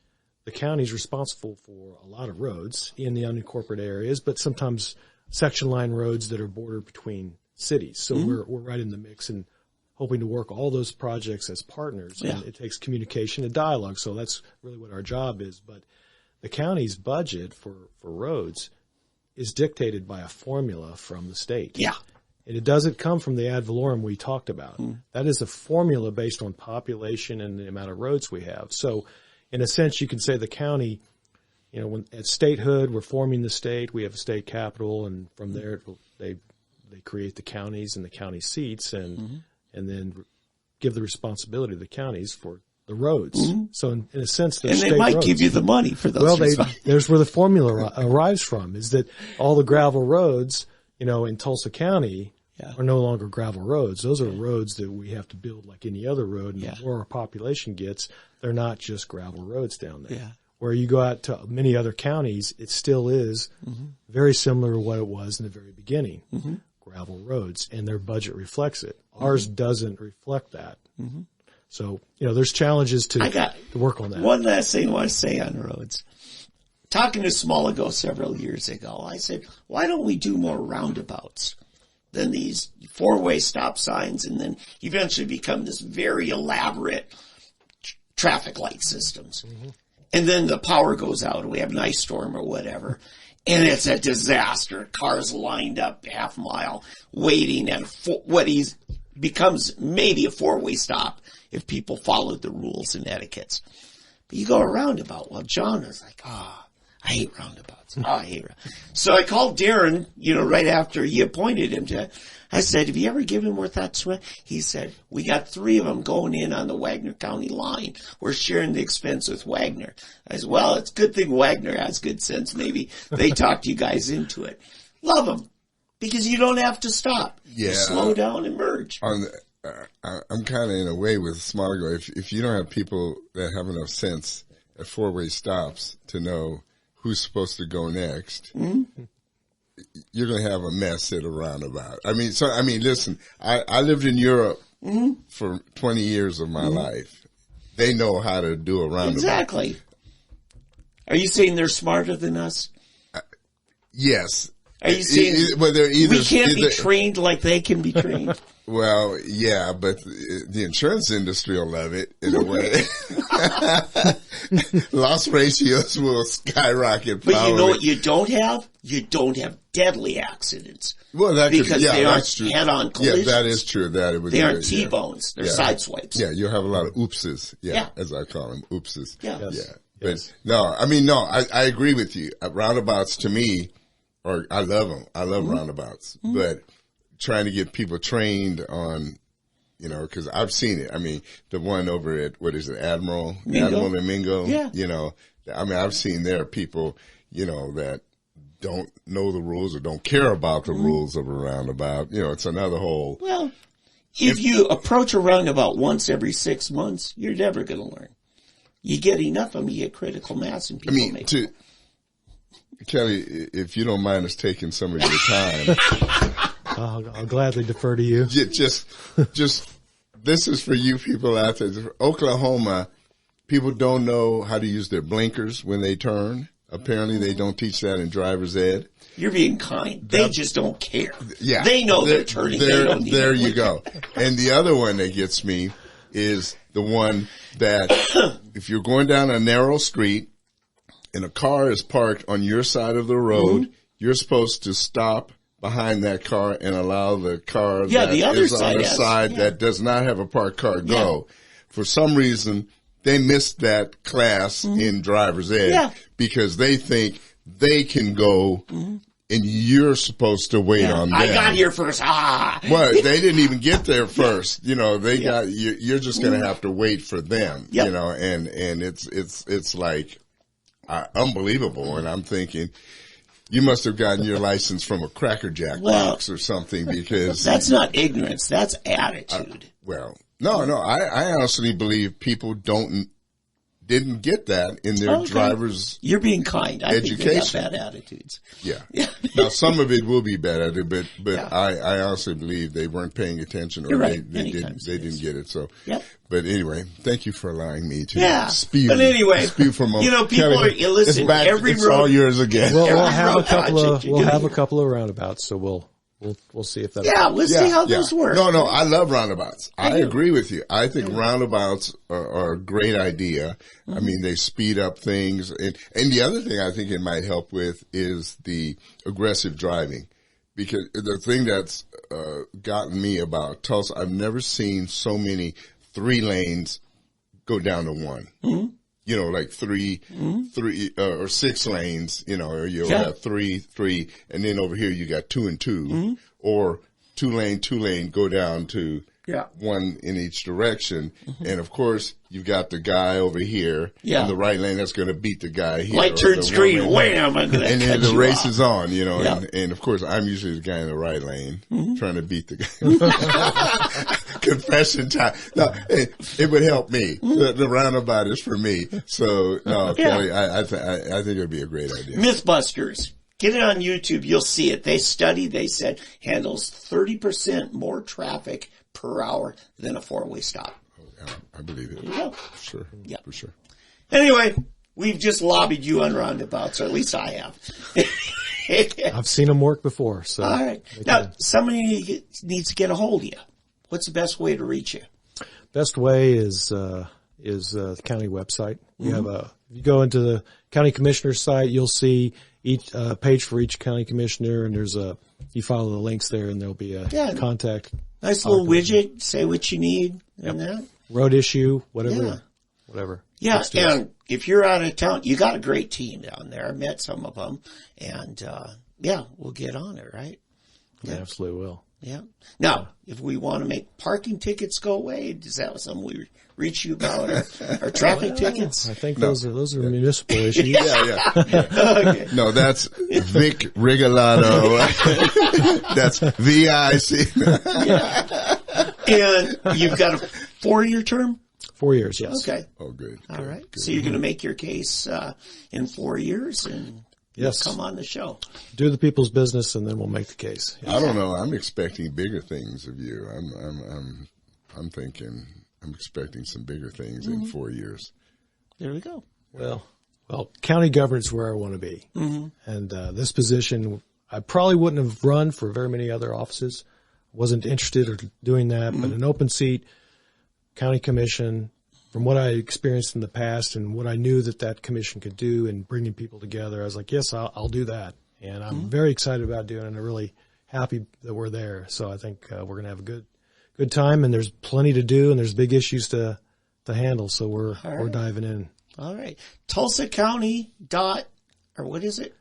the county is responsible for a lot of roads in the unincorporated areas, but sometimes section line roads that are bordered between cities. So we're right in the mix and hoping to work all those projects as partners. And it takes communication and dialogue. So that's really what our job is. But the county's budget for roads is dictated by a formula from the state. Yeah. And it doesn't come from the ad valorem we talked about. That is a formula based on population and the amount of roads we have. So in a sense, you can say the county, when at statehood, we're forming the state, we have a state capital, and from there they create the counties and the county seats and then give the responsibility to the counties for the roads. So in a sense, and they might give you the money for those. Well, there's where the formula arrives from, is that all the gravel roads, in Tulsa County are no longer gravel roads. Those are roads that we have to build like any other road. And the more our population gets, they're not just gravel roads down there. Yeah. Where you go out to many other counties, it still is very similar to what it was in the very beginning. Gravel roads, and their budget reflects it. Ours doesn't reflect that. So, there's challenges to work on that. One last thing I want to say on roads. Talking to Smoligal several years ago, I said, why don't we do more roundabouts than these four-way stop signs and then eventually become this very elaborate traffic light systems? And then the power goes out and we have an ice storm or whatever. And it's a disaster. Cars lined up half a mile waiting at becomes maybe a four-way stop if people followed the rules and etiquettes. But you go a roundabout. Well, John was like, I hate roundabouts. Oh, I hate roundabouts. So I called Darren, right after he appointed him to, I said, have you ever given more thought to it? He said, we got 3 of them going in on the Wagner County line. We're sharing the expense with Wagner. I said, well, it's a good thing Wagner has good sense. Maybe they talked you guys into it. Love them. Because you don't have to stop. Yeah. You slow down and merge. I'm kind of in a way with Smargo. If you don't have people that have enough sense at 4-way stops to know who's supposed to go next, you're going to have a mess at a roundabout. Listen, I lived in Europe for 20 years of my life. They know how to do a roundabout. Exactly. Are you saying they're smarter than us? Yes. Are you saying we can't be trained like they can be trained? Well, yeah, but the insurance industry will love it in a way. Loss ratios will skyrocket. But you know what you don't have? You don't have deadly accidents. Well, because they aren't head-on collisions. Yeah, that is true. They aren't T-bones. They're side swipes. Yeah, you'll have a lot of oopses. Yeah, as I call them, oopses. Yeah. Yeah. But I agree with you. Roundabouts to me, I love them. I love roundabouts. But trying to get people trained on, because I've seen it. I mean, the one over at, Admiral and Mingo. Yeah. I've seen there are people, that don't know the rules or don't care about the rules of a roundabout. It's another whole. Well, if you approach a roundabout once every 6 months, you're never going to learn. You get enough of them, you get critical mass, and people make it. Kelly, if you don't mind us taking some of your time. I'll gladly defer to you. Just, this is for you people out there. Oklahoma, people don't know how to use their blinkers when they turn. Apparently, they don't teach that in driver's ed. You're being kind. They just don't care. Yeah. They know they're turning. There you go. And the other one that gets me is the one that if you're going down a narrow street and a car is parked on your side of the road, you're supposed to stop behind that car and allow the car that the other is on the side that does not have a parked car go. Yeah. For some reason, they missed that class in driver's ed because they think they can go and you're supposed to wait on them. I got here first. Well, they didn't even get there first. They got, you're just going to have to wait for them, and it's like unbelievable. And I'm thinking, you must have gotten your license from a Cracker Jack box or something because. That's not ignorance. That's attitude. No. I honestly believe people didn't get that in their driver's You're being kind. I education. think they got bad attitudes. Yeah. Now, some of it will be bad attitude, but I honestly believe they weren't paying attention or they didn't get it. So, but anyway, thank you for allowing me to spew. But anyway, spew from people Kelly, are, listen, it's back, every it's road. all yours again. We'll have a couple of roundabouts, so we'll see if that. Yeah, let's see how those work. No, I love roundabouts. I agree with you. I think roundabouts are a great idea. I mean, they speed up things. And the other thing I think it might help with is the aggressive driving. Because the thing that's gotten me about Tulsa, I've never seen so many 3 lanes go down to 1. Like 3 or 6 lanes, or you have 3, and then over here you got 2 and 2, or 2 lane, go down to 1 in each direction. And of course, you've got the guy over here in the right lane that's going to beat the guy here. Light turns green, wham! And then the race is on, and of course, I'm usually the guy in the right lane trying to beat the guy. Confession time. No, it would help me. The roundabout is for me. So, Kelly, I think it would be a great idea. Mythbusters. Get it on YouTube. You'll see it. They said, handles 30% more traffic per hour than a 4-way stop. Oh, yeah, I believe it. Yeah. Sure. Yeah. For sure. Anyway, we've just lobbied you on roundabouts, or at least I have. I've seen them work before. So. All right. Now, somebody needs to get a hold of you. What's the best way to reach you? Best way is the county website. If you go into the county commissioner's site, you'll see each page for each county commissioner, and you follow the links there, and there'll be a contact. Nice little widget. Say what you need and that. Road issue, whatever. Yeah, and if you're out of town, you got a great team down there. I met some of them, and we'll get on it, right? Yeah, absolutely will. Yeah. Now, if we want to make parking tickets go away, is that something we reach you about? Our traffic tickets? I think those are municipal issues. Yeah. Okay. No, that's Vic Rigolato. That's VIC. And you've got a 4-year term? 4 years, yes. Okay. Oh, good. All right. Good. So you're going to make your case in 4 years and come on the show. Do the people's business, and then we'll make the case. Yes. I don't know. I'm expecting bigger things of you. I'm thinking I'm expecting some bigger things in 4 years. There we go. Well, county government's where I want to be. Mm-hmm. And this position, I probably wouldn't have run for very many other offices. Wasn't interested in doing that, but an open seat, county commission, from what I experienced in the past and what I knew that commission could do in bringing people together, I was like, yes, I'll do that. And I'm very excited about doing it, and I'm really happy that we're there. So I think we're going to have a good time, and there's plenty to do, and there's big issues to handle. So we're diving in. All right. Tulsa County what is it?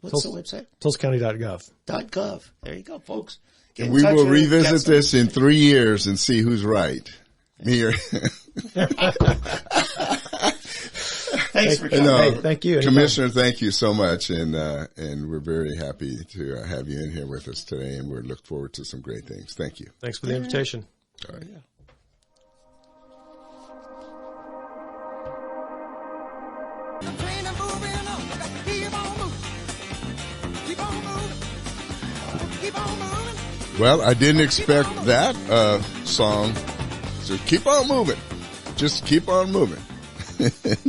What's the website? TulsaCounty.gov. .gov. There you go, folks. And we will revisit this in 3 years and see who's right. Me or Thanks for coming. Hey, thank you. Commissioner, thank you so much. And we're very happy to have you in here with us today, and we look forward to some great things. Thank you. Thanks for the invitation. All right. Well, I didn't expect that song. So keep on moving. Just keep on moving.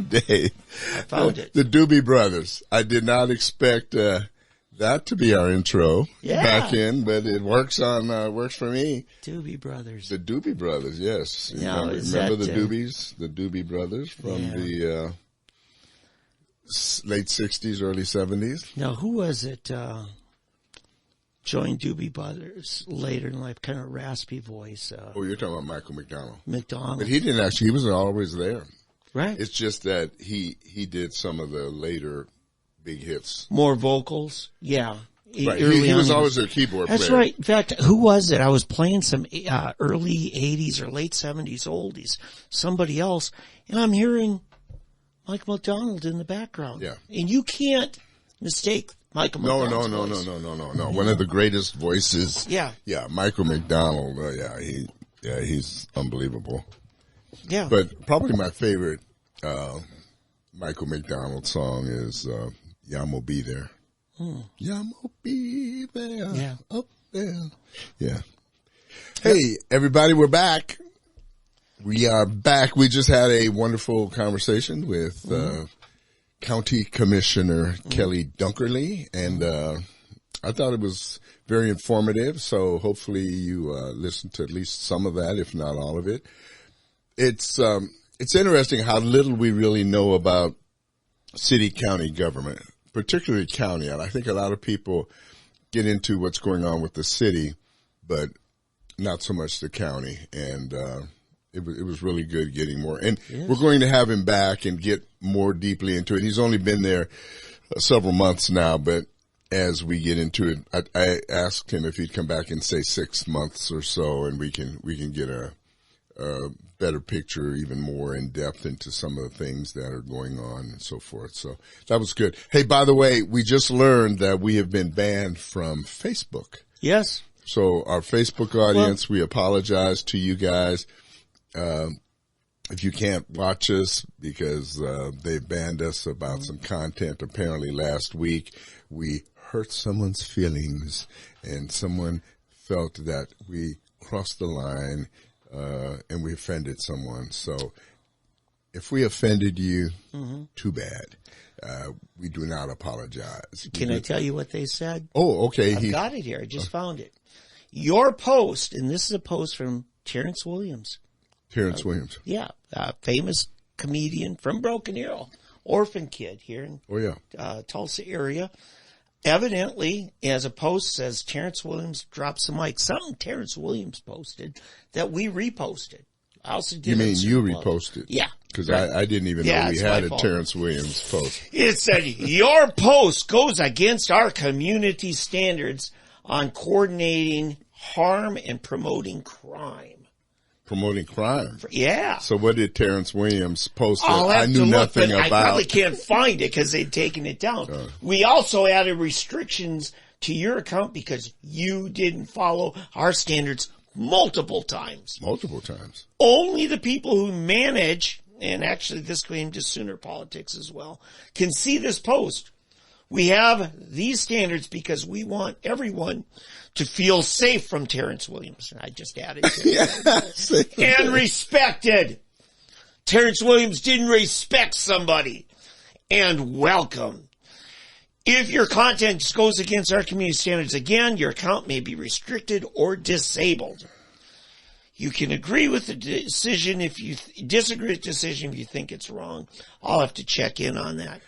Dave. I found it. The Doobie Brothers. I did not expect that to be our intro back in, but it works works for me. Doobie Brothers. The Doobie Brothers, yes. Now, remember the Doobies? The Doobie Brothers from the late 60s, early 70s? Now, who was it joined Doobie Brothers later in life, kind of raspy voice? You're talking about Michael McDonald. But he didn't actually, he was always there. Right. It's just that he did some of the later big hits. More vocals? Yeah. Right. He was always a keyboard player. That's right. In fact, who was it? I was playing some early 80s or late 70s oldies, somebody else, and I'm hearing Mike McDonald in the background. Yeah. And you can't mistake Michael McDonald's voice. No. One of the greatest voices. Yeah. Yeah, Michael McDonald. He's unbelievable. Yeah. But probably my favorite Michael McDonald song is Yamo Be There. Yamo Be There. Yeah. Up there. Yeah. Hey, everybody, we're back. We are back. We just had a wonderful conversation with County Commissioner Kelly Dunkerley, and I thought it was very informative, so hopefully you listened to at least some of that, if not all of it. It's interesting how little we really know about city-county government, particularly county, and I think a lot of people get into what's going on with the city, but not so much the county, and it was really good getting more. And we're going to have him back and get more deeply into it. He's only been there several months now, but as we get into it, I asked him if he'd come back in, say, 6 months or so, and we can get a better picture, even more in depth into some of the things that are going on and so forth. So that was good. Hey, by the way, we just learned that we have been banned from Facebook. Yes. So our Facebook audience, we apologize to you guys. If you can't watch us because they banned us about some content apparently last week, we hurt someone's feelings and someone felt that we crossed the line and we offended someone. So if we offended you, too bad. We do not apologize. Can I tell you what they said? Oh, okay. I've got it here. I just found it. Your post, and this is a post from Terrence Williams. Terrence Williams. Yeah, famous comedian from Broken Arrow, orphan kid here in Tulsa area. Evidently, as a post says, Terrence Williams drops the mic. Something Terrence Williams posted that we reposted. I also did. You mean you reposted? Yeah. Because I didn't even know we had a Terrence Williams post. It said, your post goes against our community standards on coordinating harm and promoting crime. Promoting crime? Yeah. So what did Terrence Williams post that I knew nothing about? I probably can't find it because they'd taken it down. We also added restrictions to your account because you didn't follow our standards multiple times. Multiple times. Only the people who manage, and actually this came to Sooner Politics as well, can see this post. We have these standards because we want everyone to feel safe from Terrence Williams. And I just added and respected. Terrence Williams didn't respect somebody. And welcome. If your content goes against our community standards, again, your account may be restricted or disabled. You can agree with the decision if you disagree with the decision if you think it's wrong. I'll have to check in on that.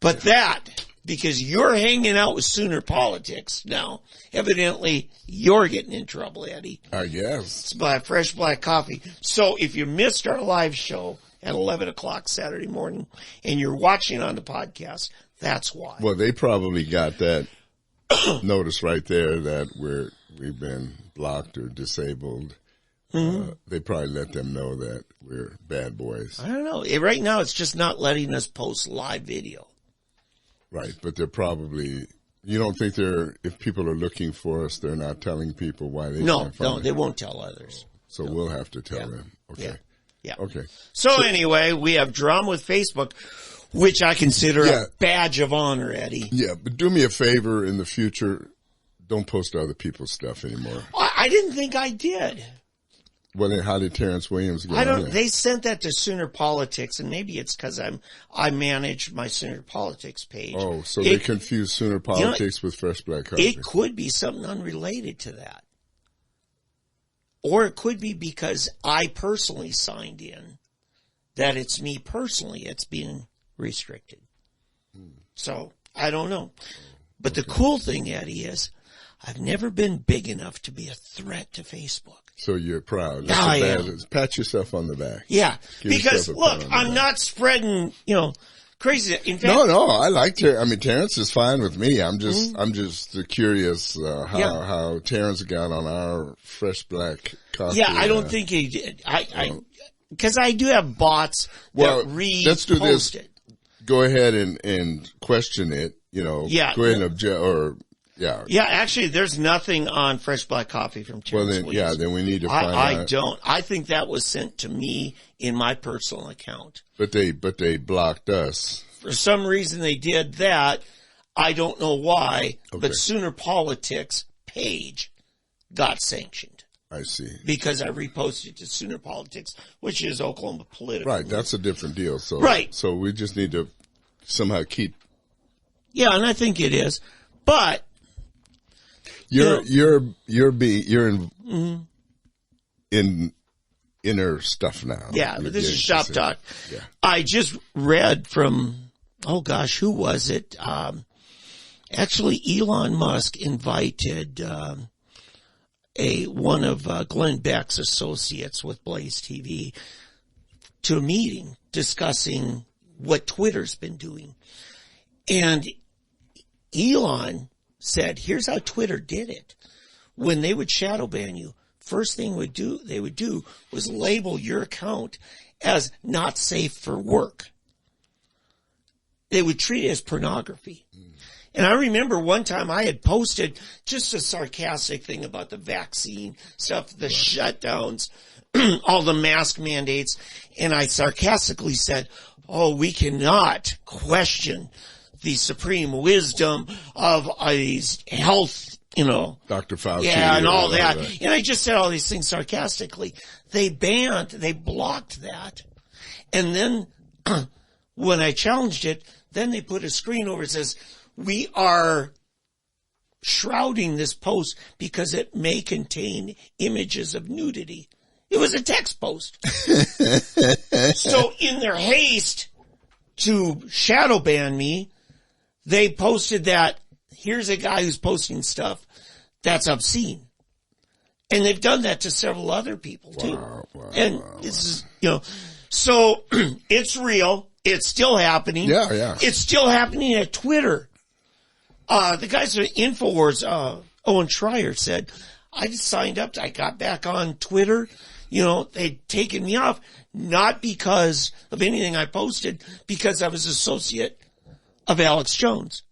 But that, because you're hanging out with Sooner Politics now, evidently you're getting in trouble, Eddie. I guess. It's by Fresh Black Coffee. So if you missed our live show at 11 o'clock Saturday morning and you're watching on the podcast, that's why. Well, they probably got that notice right there that we've been blocked or disabled. Mm-hmm. They probably let them know that we're bad boys. I don't know. Right now, it's just not letting us post live video. Right, but they're probably, you don't think if people are looking for us, they're not telling people why they can't find No, they won't tell others. So we'll have to tell them. Okay. Yeah. Okay. So anyway, we have drama with Facebook, which I consider a badge of honor, Eddie. Yeah, but do me a favor in the future, don't post other people's stuff anymore. I didn't think I did. Well, then how did Terrence Williams get on there? They sent that to Sooner Politics, and maybe it's because I manage my Sooner Politics page. Oh, so they confuse Sooner Politics with Fresh Black Coffee. It could be something unrelated to that. Or it could be because I personally signed in that it's me personally that's being restricted. So, I don't know. But the cool thing, Eddie, is I've never been big enough to be a threat to Facebook. So you're proud. That's pat yourself on the back. Yeah. Because, look, I'm not spreading, crazy. In fact, no, I like Terrence. I mean, Terrence is fine with me. I'm just curious how Terrence got on our Fresh Black Coffee. Yeah, I don't think he did. Because I do have bots that repost let's do this. It. Go ahead and question it. Go ahead and object Yeah, actually, there's nothing on Fresh Black Coffee from Terrence Williams. Then we need to find out. I don't. I think that was sent to me in my personal account. But they blocked us. For some reason they did that. I don't know why, but Sooner Politics page got sanctioned. I see. Because I reposted to Sooner Politics, which is Oklahoma Political. Right, that's a different deal. So, right. So we just need to somehow keep. Yeah, and I think it is. But You're in inner stuff now. Yeah, but this is shop talk. Yeah. I just read from, who was it? Actually, Elon Musk invited one of Glenn Beck's associates with Blaze TV to a meeting discussing what Twitter's been doing. And Elon said, here's how Twitter did it. When they would shadow ban you, first thing they would do was label your account as not safe for work. They would treat it as pornography. And I remember one time I had posted just a sarcastic thing about the vaccine stuff, the shutdowns, all the mask mandates. And I sarcastically said, we cannot question the supreme wisdom of these health, Dr. Fauci. Yeah, and all that. And I just said all these things sarcastically. They blocked that. And then when I challenged it, then they put a screen over it says, we are shrouding this post because it may contain images of nudity. It was a text post. So in their haste to shadow ban me, they posted that here's a guy who's posting stuff that's obscene. And they've done that to several other people too. Wow, this is, So it's real. It's still happening. Yeah, yeah. It's still happening at Twitter. The guys at InfoWars, Owen Schreier said, I just signed up. I got back on Twitter. You know, they'd taken me off, not because of anything I posted, because I was associate of Alex Jones.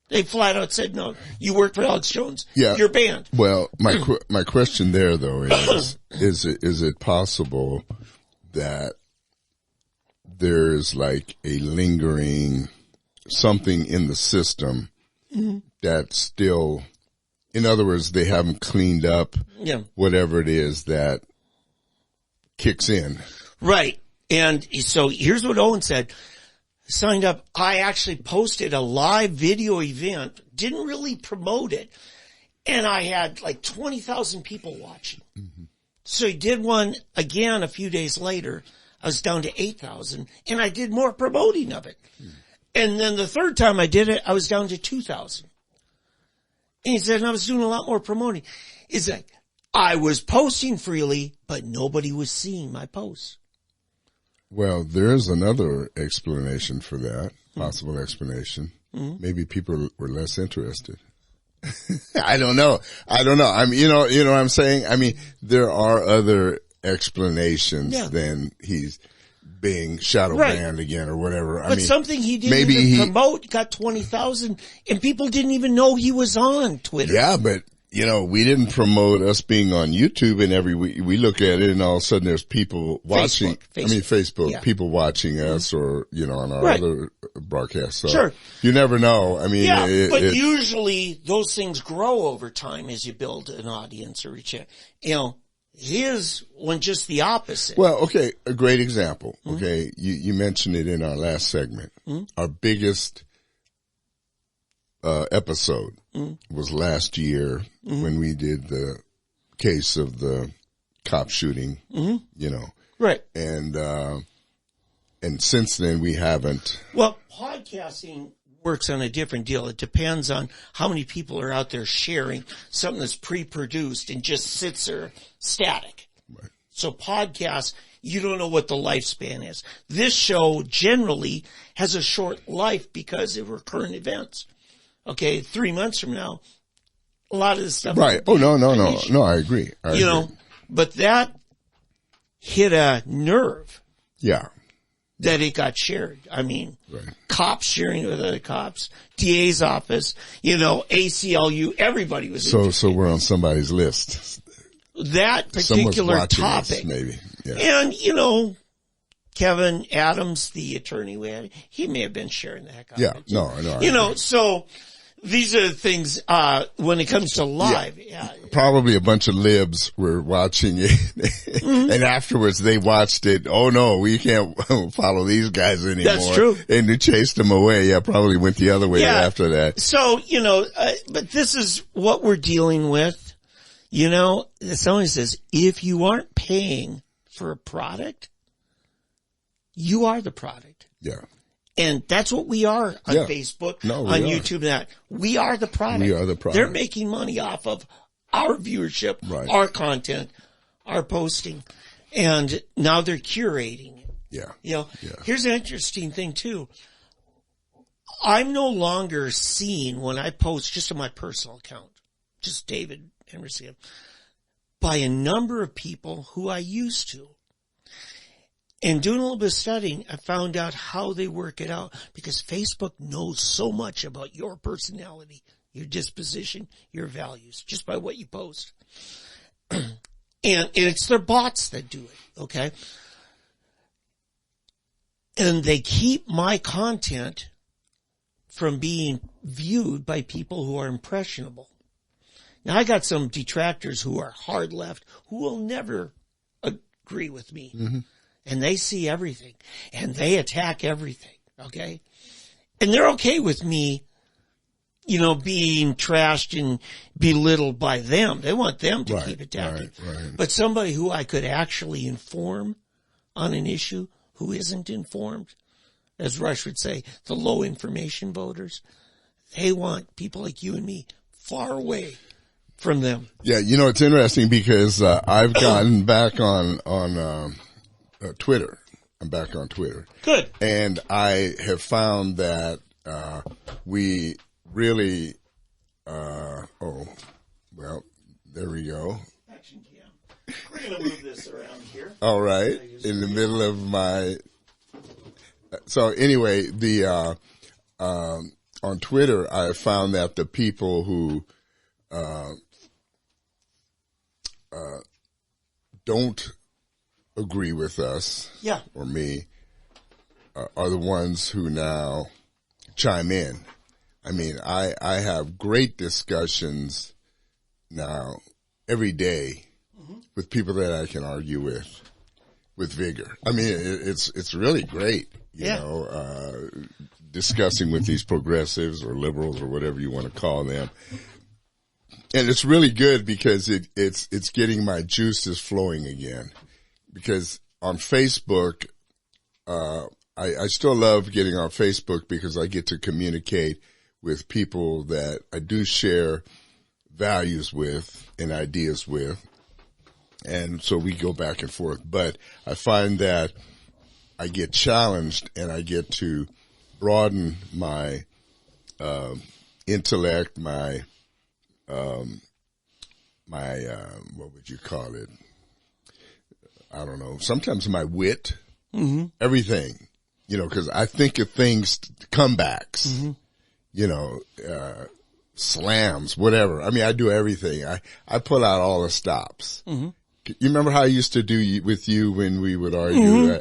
They flat out said, no, you work for Alex Jones. Yeah. You're banned. Well, my question there though is it possible that there's like a lingering something in the system that's still, in other words, they haven't cleaned up whatever it is that kicks in. Right. And so here's what Owen said. Signed up. I actually posted a live video event, didn't really promote it. And I had like 20,000 people watching. Mm-hmm. So he did one again a few days later. I was down to 8,000 and I did more promoting of it. Mm. And then the third time I did it, I was down to 2,000. And he said, and I was doing a lot more promoting. It's like, I was posting freely, but nobody was seeing my posts. Well, there's another explanation for that, possible explanation. Mm-hmm. Maybe people were less interested. I don't know. I mean, you know what I'm saying? I mean, there are other explanations than he's being shadow banned again or whatever. But something he didn't even promote got 20,000 and people didn't even know he was on Twitter. Yeah, but you know, we didn't promote us being on YouTube, and every week we look at it and all of a sudden there's people watching, Facebook, people watching us or, you know, on our other broadcasts. So you never know. I mean, but usually those things grow over time as you build an audience or reach out. You know, his one just the opposite. Well, okay, a great example. Okay. You mentioned it in our last segment. Our biggest episode was last year when we did the case of the cop shooting, you know. Right. And since then we haven't. Well, podcasting works on a different deal. It depends on how many people are out there sharing something that's pre-produced and just sits there static. Right. So podcasts, you don't know what the lifespan is. This show generally has a short life because of current events. Okay, 3 months from now, a lot of this stuff. Right. Oh, no, I agree. You know, but that hit a nerve. Yeah. That it got shared. I mean, cops sharing with other cops, DA's office, you know, ACLU, everybody was So we're on somebody's list. That particular topic. Us, maybe. Yeah. And, you know, Kevin Adams, the attorney we had, he may have been sharing the heck out of it. Yeah, no. You know, so these are the things, when it comes to live. Probably a bunch of libs were watching it. And afterwards they watched it. Oh no, we can't follow these guys anymore. That's true. And they chased them away. Yeah, probably went the other way after that. So, you know, but this is what we're dealing with. You know, someone says, if you aren't paying for a product, you are the product. Yeah. And that's what we are on Facebook, on YouTube, and that. We are the product. We are the product. They're making money off of our viewership, our content, our posting. And now they're curating it. Yeah. You know, here's an interesting thing too. I'm no longer seen when I post just on my personal account, just David Henry, by a number of people who I used to. And doing a little bit of studying, I found out how they work it out because Facebook knows so much about your personality, your disposition, your values, just by what you post. And it's their bots that do it, okay? And they keep my content from being viewed by people who are impressionable. Now, I got some detractors who are hard left who will never agree with me. Mm-hmm. And they see everything and they attack everything. Okay. And they're okay with me, you know, being trashed and belittled by them. They want them to keep attacking. Right. But somebody who I could actually inform on an issue who isn't informed, as Rush would say, the low information voters, they want people like you and me far away from them. Yeah. You know, it's interesting because, I've gotten back on Twitter. I'm back on Twitter. Good. And I have found that we really, there we go. Action cam. We're going to move this around here. All right. In the middle of my, so anyway, on Twitter, I found that the people who, don't agree with us or me are the ones who now chime in. I mean, I have great discussions now every day with people that I can argue with vigor. I mean, it's really great, you know, discussing with these progressives or liberals or whatever you want to call them. And it's really good because it's getting my juices flowing again. Because on Facebook, I still love getting on Facebook because I get to communicate with people that I do share values with and ideas with. And so we go back and forth. But I find that I get challenged and I get to broaden my intellect, my what would you call it? I don't know. Sometimes my wit, everything, you know, because I think of things, comebacks, you know, slams, whatever. I mean, I do everything. I pull out all the stops. You remember how I used to do with you when we would argue?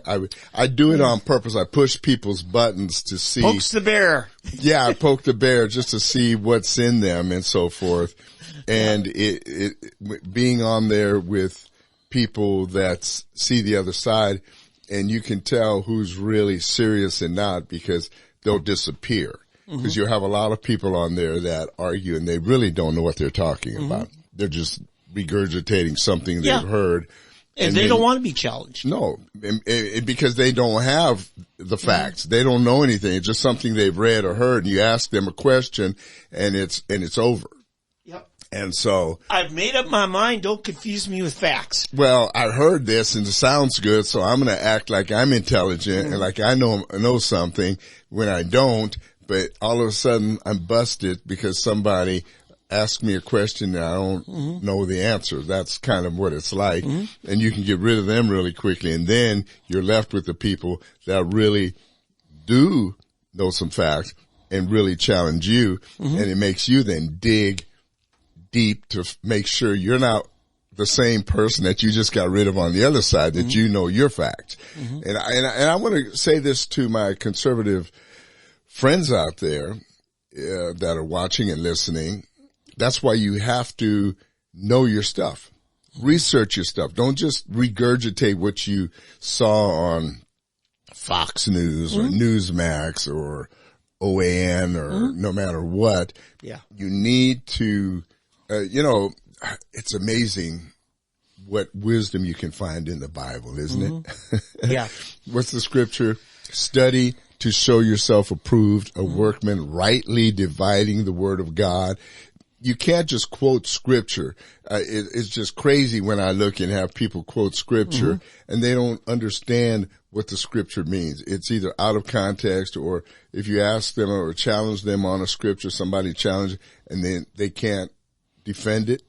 I do it on purpose. I push people's buttons to see. Pokes the bear. Yeah, I poke the bear just to see what's in them and so forth. And it being on there with people that see the other side, and you can tell who's really serious and not because they'll disappear. Because you'll have a lot of people on there that argue and they really don't know what they're talking about. They're just regurgitating something they've heard. And they don't want to be challenged. No, because they don't have the facts. They don't know anything. It's just something they've read or heard. And you ask them a question and it's over. Yep. And so I've made up my mind. Don't confuse me with facts. Well, I heard this and it sounds good. So I'm going to act like I'm intelligent and like I know something when I don't. But all of a sudden I'm busted because somebody asked me a question and I don't know the answer. That's kind of what it's like. And you can get rid of them really quickly. And then you're left with the people that really do know some facts and really challenge you. And it makes you then dig deep to make sure you're not the same person that you just got rid of on the other side, that you know your facts. And I want to say this to my conservative friends out there that are watching and listening. That's why you have to know your stuff. Research your stuff. Don't just regurgitate what you saw on Fox News or Newsmax or OAN or no matter what. Yeah. You need to, you know, it's amazing what wisdom you can find in the Bible, isn't it? Yeah. What's the scripture? Study to show yourself approved, a workman rightly dividing the word of God. You can't just quote scripture. It's just crazy when I look and have people quote scripture and they don't understand what the scripture means. It's either out of context, or if you ask them or challenge them on a scripture, somebody challenge it and then they can't defend it.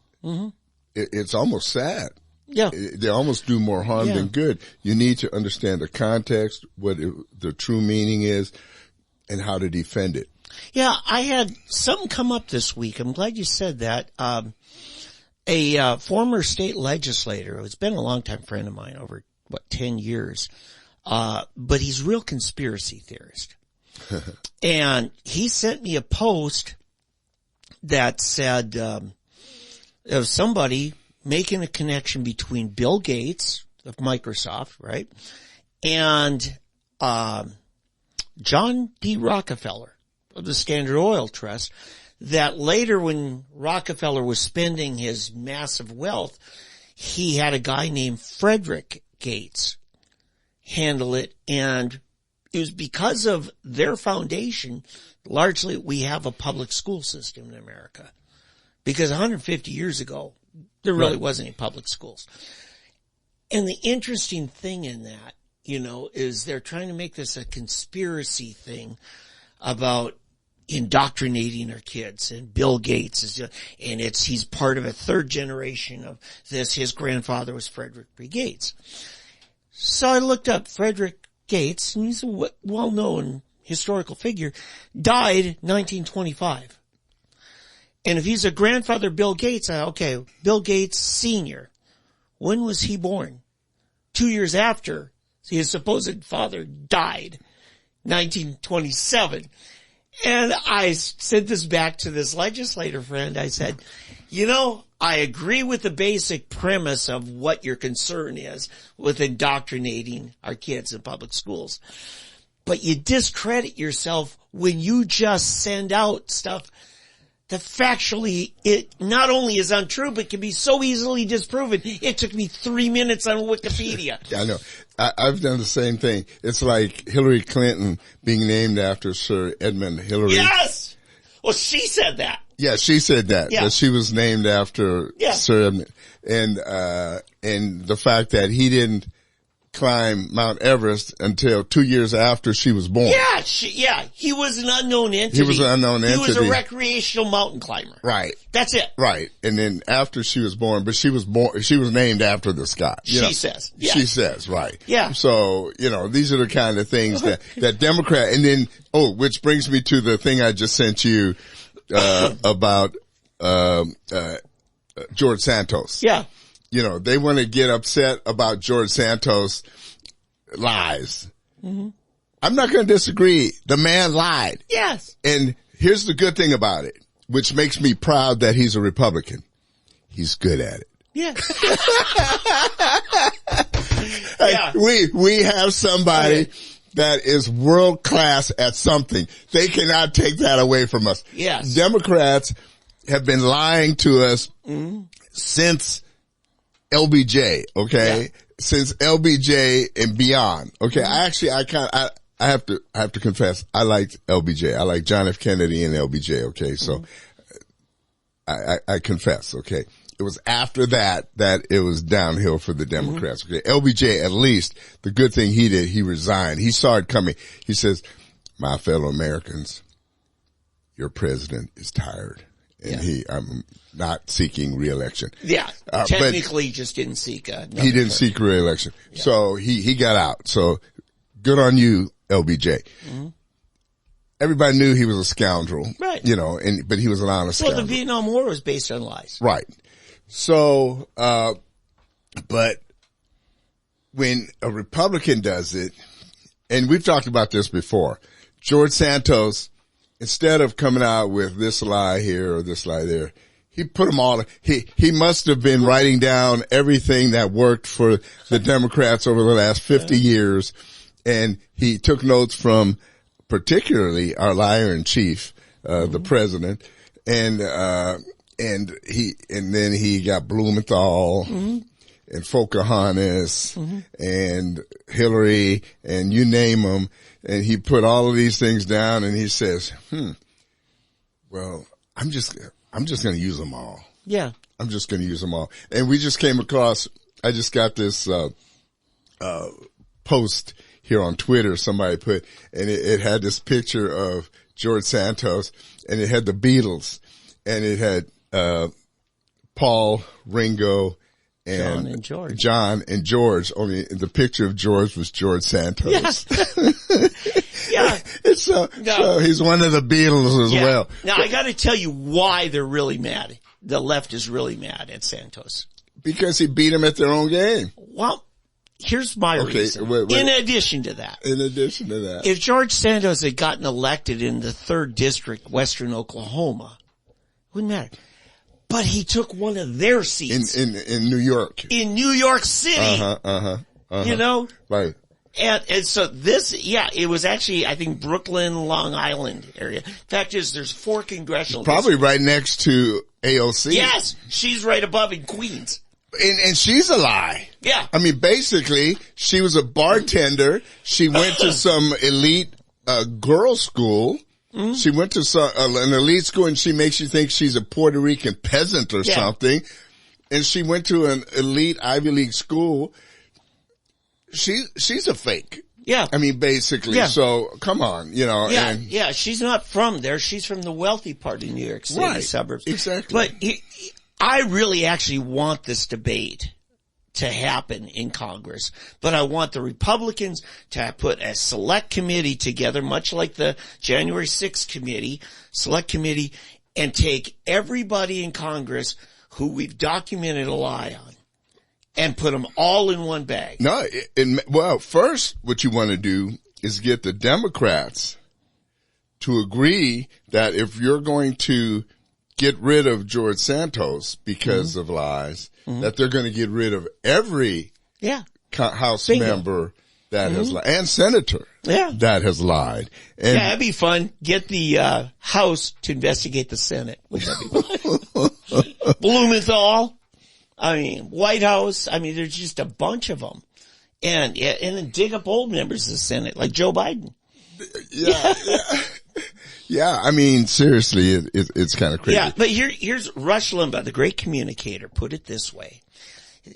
It's almost sad. Yeah. They almost do more harm than good. You need to understand the context, what the true meaning is, and how to defend it. Yeah, I had something come up this week. I'm glad you said that. A former state legislator, who's been a longtime friend of mine over, 10 years, but he's a real conspiracy theorist. And he sent me a post that said, of somebody making a connection between Bill Gates of Microsoft, right, and John D. Rockefeller of the Standard Oil Trust, that later when Rockefeller was spending his massive wealth, he had a guy named Frederick Gates handle it, and it was because of their foundation, largely we have a public school system in America. Because 150 years ago, there really wasn't any public schools. And the interesting thing in that is they're trying to make this a conspiracy thing about indoctrinating our kids, and Bill Gates he's part of a third generation of this. His grandfather was Frederick B. Gates. So I looked up Frederick Gates, and he's a well-known historical figure, died 1925. And if he's a grandfather of Bill Gates, okay, Bill Gates Sr., when was he born? 2 years after his supposed father died, 1927. And I sent this back to this legislator friend. I said, I agree with the basic premise of what your concern is with indoctrinating our kids in public schools. But you discredit yourself when you just send out stuff that factually it not only is untrue, but can be so easily disproven. It took me 3 minutes on Wikipedia. I know. I've done the same thing. It's like Hillary Clinton being named after Sir Edmund Hillary. Yes! Well, she said that. Yeah, she said that. Yeah. That she was named after Sir Edmund. And the fact that he didn't climb Mount Everest until 2 years after she was born. Yeah, he was an unknown entity. He was an unknown entity. He was a recreational mountain climber. Right. That's it. Right. And then after she was born, but she was named after the sky. She says. Yeah. She says, right. Yeah. So, these are the kind of things that Democrat, and then, which brings me to the thing I just sent you, about, George Santos. Yeah. They want to get upset about George Santos' lies. Mm-hmm. I'm not going to disagree. The man lied. Yes. And here's the good thing about it, which makes me proud that he's a Republican. He's good at it. Yeah. Yeah. We have somebody that is world class at something. They cannot take that away from us. Yes. Democrats have been lying to us since LBJ, okay? Yeah. Since LBJ and beyond, okay? I have to confess, I liked LBJ. I like John F. Kennedy and LBJ, okay? So, I confess, okay? It was after that it was downhill for the Democrats, okay? LBJ, at least, the good thing he did, he resigned. He saw it coming. He says, my fellow Americans, your president is tired. And I'm not seeking re-election. Yeah. Technically just didn't seek he didn't seek re-election. Yeah. So he got out. So good on you, LBJ. Mm-hmm. Everybody knew he was a scoundrel. Right. But he was an honest scoundrel. Well, the Vietnam War was based on lies. Right. So, but when a Republican does it, and we've talked about this before, George Santos, instead of coming out with this lie here or this lie there, he put them all, he must have been writing down everything that worked for the Democrats over the last 50 years. And he took notes from particularly our liar in chief, the president. And then he got Blumenthal and Pocahontas and Hillary and you name them. And he put all of these things down and he says, well, I'm just going to use them all. Yeah. I'm just going to use them all. And we just came across, I just got this, post here on Twitter somebody put, and it had this picture of George Santos and it had the Beatles and it had, Paul, Ringo, and John and George. Only the picture of George was George Santos. Yes. Yeah. So he's one of the Beatles as well. Now I got to tell you why they're really mad. The left is really mad at Santos. Because he beat them at their own game. Well, here's my reason. Wait. In addition to that. If George Santos had gotten elected in the 3rd District, Western Oklahoma, wouldn't matter. But he took one of their seats. In New York. In New York City. Right. And so it was actually, I think, Brooklyn, Long Island area. Fact is, there's 4 congressional probably districts. Right next to AOC. Yes. She's right above in Queens. And she's a lie. Yeah. I mean, basically, she was a bartender. She went to some elite, girls' school. Mm-hmm. She went to an elite school and she makes you think she's a Puerto Rican peasant or something. And she went to an elite Ivy League school. she's a fake. Yeah. I mean, basically. Yeah. So come on, you know. Yeah. And, yeah. She's not from there. She's from the wealthy part of New York City right, suburbs. Exactly. But I really actually want this debate to happen in Congress, but I want the Republicans to put a select committee together, much like the January 6th select committee, and take everybody in Congress who we've documented a lie on and put them all in one bag. No, well, first what you want to do is get the Democrats to agree that if you're going to get rid of George Santos because of lies, that they're going to get rid of every House member that has lied, and senator that has lied. And that'd be fun. Get the House to investigate the Senate. Would that be fun? Blumenthal. I mean, White House. I mean, there's just a bunch of them. And then dig up old members of the Senate, like Joe Biden. Yeah, I mean, seriously, it's kind of crazy. Yeah, but here's Rush Limbaugh, the great communicator, put it this way.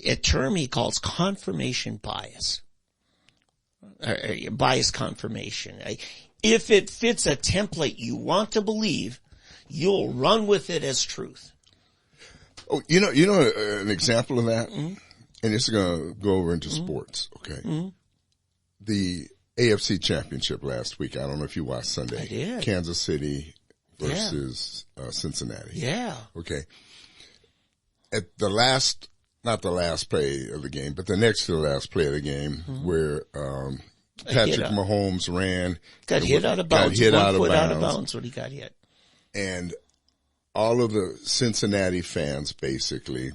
A term he calls confirmation bias. Or bias confirmation. If it fits a template you want to believe, you'll run with it as truth. Oh, you know, an example of that, and it's going to go over into sports, okay? The AFC Championship last week. I don't know if you watched Sunday. I did. Kansas City versus Cincinnati. Yeah. Okay. At not the last play of the game, but the next to the last play of the game, where Patrick Mahomes got hit out of bounds. 1 foot out of bounds when he got hit. And all of the Cincinnati fans basically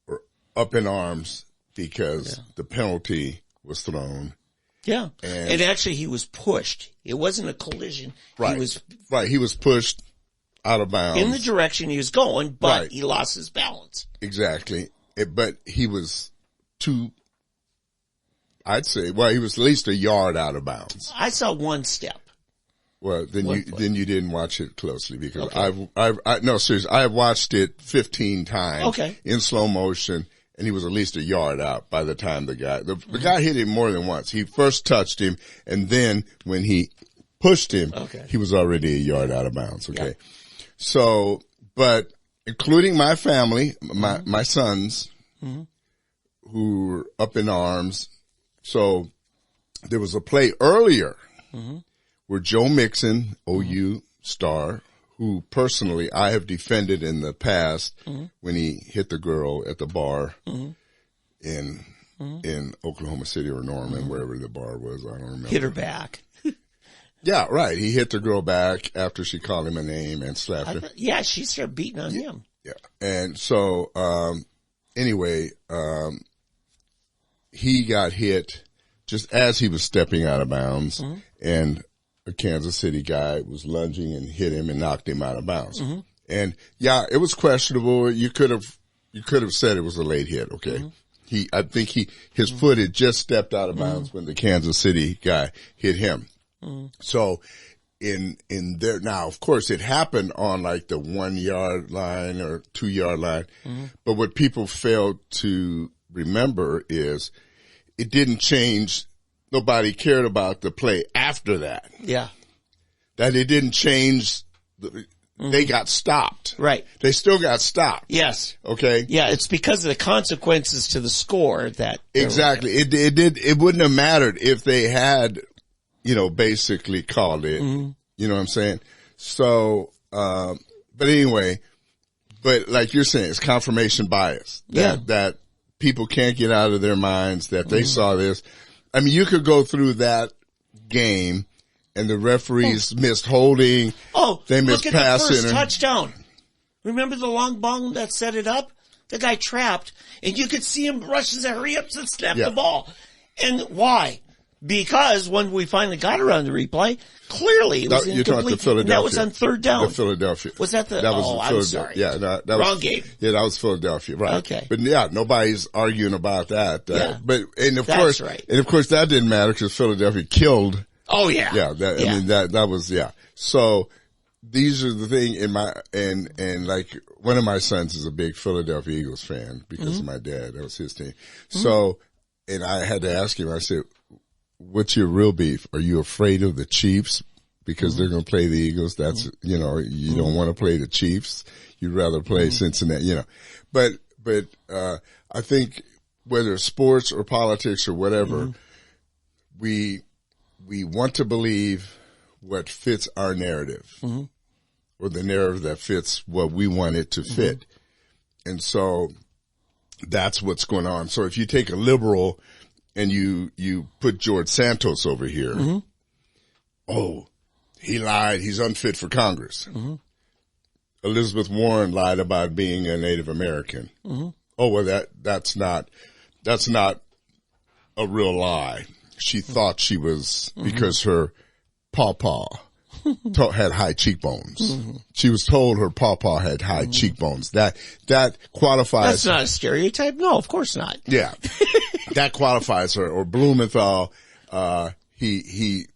were up in arms because the penalty was thrown. Yeah. And actually he was pushed. It wasn't a collision. Right. He was pushed out of bounds. In the direction he was going, but he lost his balance. Exactly. But he was I'd say, he was at least a yard out of bounds. I saw one step. Well, then you didn't watch it closely because no, seriously, I have watched it 15 times in slow motion, and he was at least a yard out by the time the guy hit him more than once. He first touched him, and then when he pushed him, he was already a yard out of bounds. Okay. Yeah. So, but including my family, my sons, who were up in arms. So there was a play earlier where Joe Mixon, OU star, who personally I have defended in the past when he hit the girl at the bar in Oklahoma City or Norman, wherever the bar was. I don't remember. Hit her back. Yeah, right. He hit the girl back after she called him a name and slapped her. Yeah, she started beating on him. Yeah. And so, anyway, he got hit just as he was stepping out of bounds, and a Kansas City guy was lunging and hit him and knocked him out of bounds. And yeah, it was questionable. You could have said it was a late hit. Okay. I think his foot had just stepped out of bounds when the Kansas City guy hit him. So in there now, of course, it happened on like the 1 yard line or 2 yard line. But what people failed to remember is it didn't change. Nobody cared about the play after that. Yeah. That it didn't change. They got stopped. Right. They still got stopped. Yes. Okay. Yeah. It's because of the consequences to the score that. Exactly. It wouldn't have mattered if they had, basically called it. You know what I'm saying? So, but anyway, but like you're saying, it's confirmation bias. That people can't get out of their minds that they saw this. I mean, you could go through that game and the referees missed holding. They missed look at passing. The first touchdown. Remember the long ball that set it up? The guy trapped, and you could see him rush his hurry up to snap the ball. And why? Because when we finally got around the replay, clearly it was incomplete. You're talking to Philadelphia. That was on third down. The Philadelphia. Was that the? That was I'm sorry. Yeah, that wrong was, game. Yeah, that was Philadelphia. Right. Okay. But yeah, nobody's arguing about that. But that's course, right. And of course, that didn't matter because Philadelphia killed. Oh yeah. Yeah. I mean that was So these are the thing in my and like one of my sons is a big Philadelphia Eagles fan because of my dad. That was his team. So and I had to ask him, I said, what's your real beef? Are you afraid of the Chiefs because they're going to play the Eagles? That's, you know, you don't want to play the Chiefs. You'd rather play Cincinnati, you know. But I think whether it's sports or politics or whatever, we want to believe what fits our narrative or the narrative that fits what we want it to fit. And so that's what's going on. So if you take a liberal and you put George Santos over here, oh, he lied. He's unfit for Congress. Elizabeth Warren lied about being a Native American. Oh, well, that's not a real lie. She thought she was because her pawpaw had high cheekbones. She was told her pawpaw had high cheekbones. That qualifies. That's not a stereotype. No, of course not. Yeah, that qualifies her. Or Blumenthal, he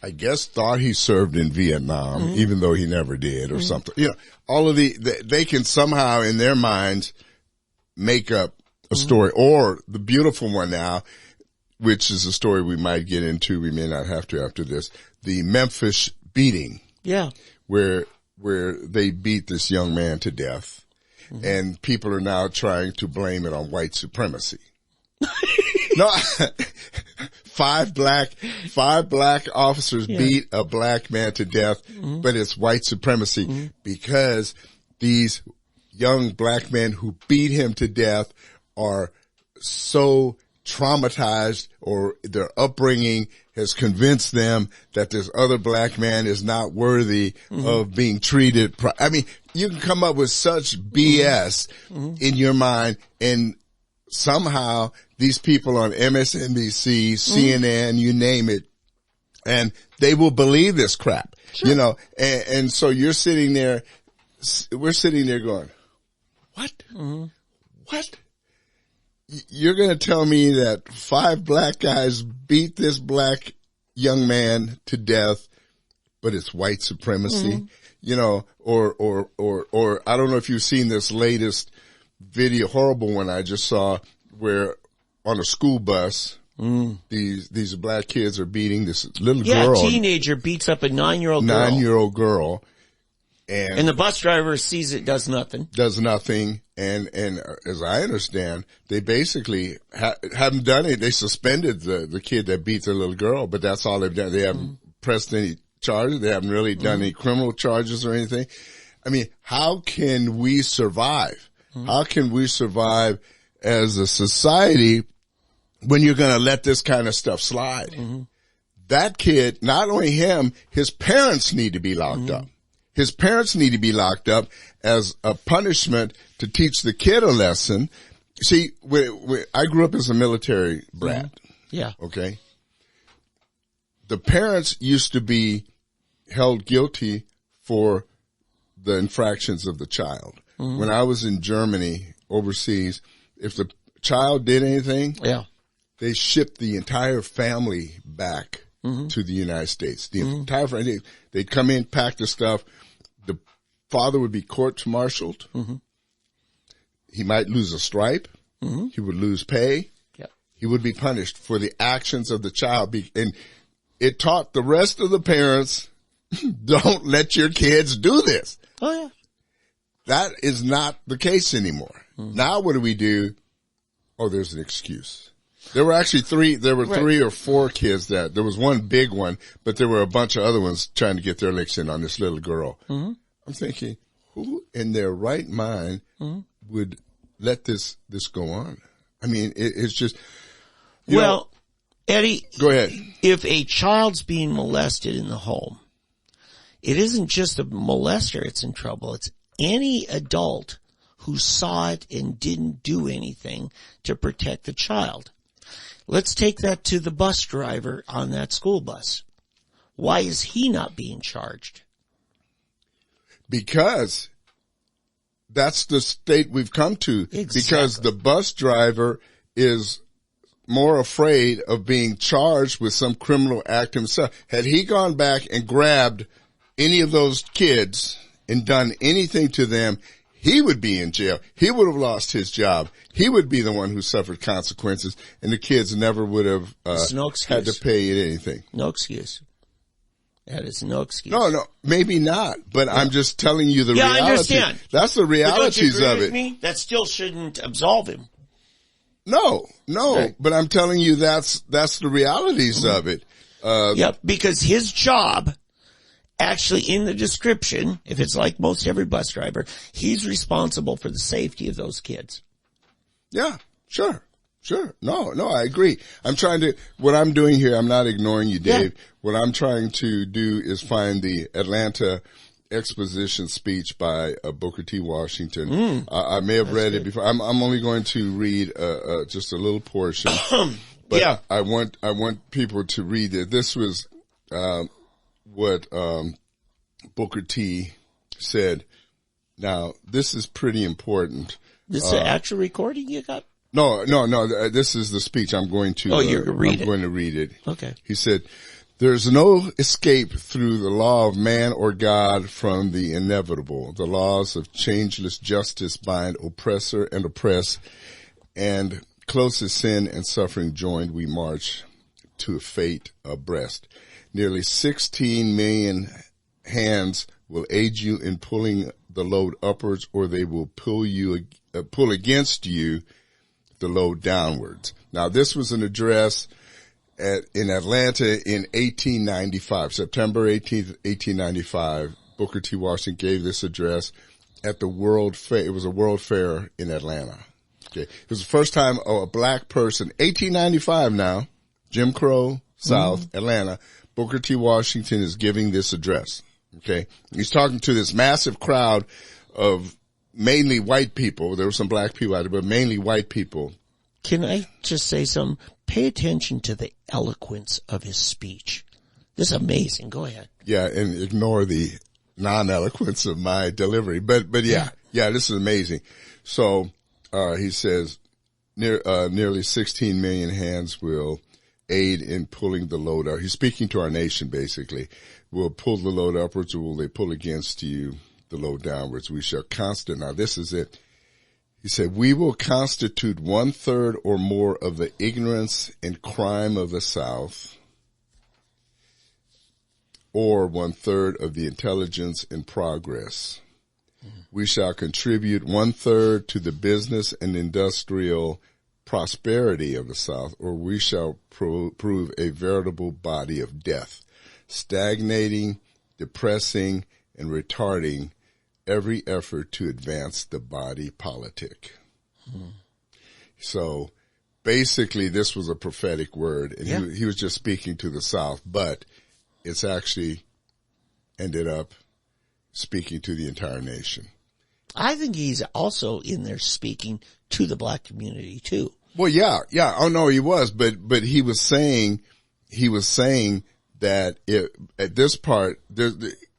I guess thought he served in Vietnam, even though he never did, or something. You know, all of they can somehow in their minds make up a story. Or the beautiful one now, which is a story we might get into. We may not have to after this. The Memphis beating. Yeah. Where they beat this young man to death. And people are now trying to blame it on white supremacy. No, five black officers beat a black man to death, but it's white supremacy because these young black men who beat him to death are so traumatized, or their upbringing has convinced them that this other black man is not worthy of being treated. I mean, you can come up with such BS in your mind, and somehow these people on MSNBC, CNN, you name it, and they will believe this crap, you know, and so you're sitting there, we're sitting there going, what? What? You're going to tell me that 5 black guys beat this black young man to death, but it's white supremacy, you know, or I don't know if you've seen this latest video, horrible one I just saw, where on a school bus, these black kids are beating this little girl. Yeah, a teenager beats up a 9-year-old girl. 9-year-old girl. And the bus driver sees it, does nothing. And as I understand, they basically haven't done it. They suspended the kid that beat the little girl, but that's all they've done. They haven't pressed any charges. They haven't really done any criminal charges or anything. I mean, how can we survive? How can we survive as a society when you're going to let this kind of stuff slide? That kid, not only him, his parents need to be locked up. His parents need to be locked up as a punishment to teach the kid a lesson. See, I grew up as a military brat. Yeah. Okay. The parents used to be held guilty for the infractions of the child. When I was in Germany overseas, if the child did anything, they shipped the entire family back to the United States. The entire family, they'd come in, pack the stuff. The father would be court-martialed. He might lose a stripe. He would lose pay. He would be punished for the actions of the child. And it taught the rest of the parents, don't let your kids do this. Oh, yeah. That is not the case anymore. Now what do? Oh, there's an excuse. There were actually three or 4 kids there was one big one, but there were a bunch of other ones trying to get their licks in on this little girl. I'm thinking, who in their right mind would let this go on? I mean, it's just, well, Eddie, go ahead. If a child's being molested in the home, it isn't just a molester it's in trouble. It's any adult who saw it and didn't do anything to protect the child. Let's take that to the bus driver on that school bus. Why is he not being charged? Because that's the state we've come to. Exactly. Because the bus driver is more afraid of being charged with some criminal act himself. Had he gone back and grabbed any of those kids and done anything to them, he would be in jail. He would have lost his job. He would be the one who suffered consequences, and the kids never would have had to pay anything. No excuse. That is no excuse. No, maybe not. But I'm just telling you the reality. I understand. That's the realities of it. Me? That still shouldn't absolve him. No. Right. But I'm telling you that's the realities of it. Because his job, actually in the description, if it's like most every bus driver, he's responsible for the safety of those kids. Yeah, sure. No, I agree. What I'm doing here, I'm not ignoring you, Dave. Yeah. What I'm trying to do is find the Atlanta exposition speech by Booker T. Washington. I may have read it before. I'm only going to read just a little portion. But I want people to read it. This was what Booker T said. Now, this is pretty important. This is an actual recording you got? No. This is the speech. I'm going to. You're going to read it. Okay. He said, "There's no escape through the law of man or God from the inevitable. The laws of changeless justice bind oppressor and oppressed, and closest sin and suffering joined, we march to a fate abreast. Nearly 16 million hands will aid you in pulling the load upwards, or they will pull against you the load downwards." Now, this was an address in Atlanta in 1895, September 18th, 1895. Booker T. Washington gave this address at the World Fair. It was a World Fair in Atlanta. Okay. It was the first time a black person, 1895 now, Jim Crow, South, Atlanta, Booker T. Washington is giving this address. Okay. He's talking to this massive crowd of mainly white people. There were some black people out there, but mainly white people. Can I just say something? Pay attention to the eloquence of his speech. This is amazing. Go ahead. Yeah, and ignore the non-eloquence of my delivery. But yeah, this is amazing. So, he says nearly 16 million hands will aid in pulling the load up. He's speaking to our nation, basically. Will pull the load upwards, or will they pull against you the load downwards? We shall now this is it. He said, "We will constitute 1/3 or more of the ignorance and crime of the South, or 1/3 of the intelligence and progress. We shall contribute 1/3 to the business and industrial prosperity of the South, or we shall prove a veritable body of death, stagnating, depressing, and retarding every effort to advance the body politic." So basically this was a prophetic word, and he was just speaking to the South, but it's actually ended up speaking to the entire nation. I think he's also in there speaking to the black community too. Well, yeah. Oh no, he was, but he was saying that at this part,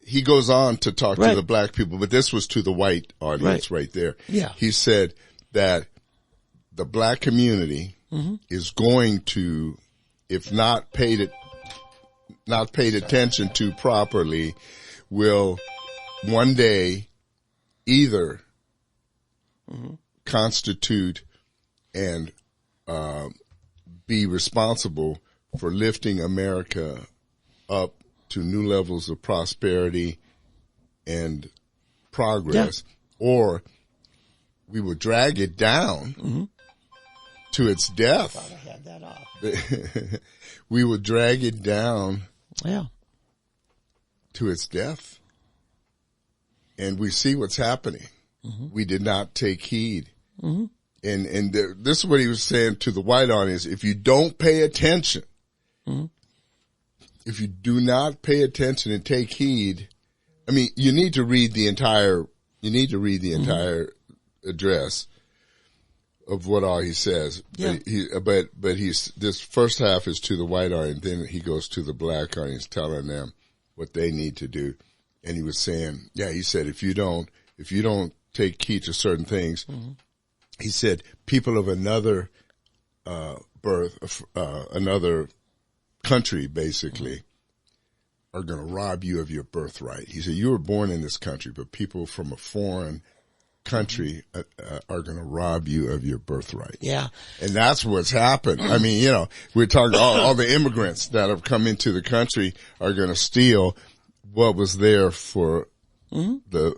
he goes on to talk to the black people, but this was to the white audience right there. Yeah. He said that the black community is going to, if not paid attention to properly, will one day either constitute and be responsible for lifting America up to new levels of prosperity and progress, or we will drag it down to its death. I thought I had that off. We will drag it down to its death. And we see what's happening. We did not take heed. And this is what he was saying to the white audience. If you don't pay attention, if you do not pay attention and take heed, I mean, you need to read the entire address of what all he says. Yeah. But he's, this first half is to the white audience, then he goes to the black audience, telling them what they need to do. And he was saying, he said, if you don't take heed to certain things, he said, people of another another country basically are going to rob you of your birthright. He said, you were born in this country, but people from a foreign country are going to rob you of your birthright. Yeah. And that's what's happened. I mean, you know, we're talking all the immigrants that have come into the country are going to steal what was there for the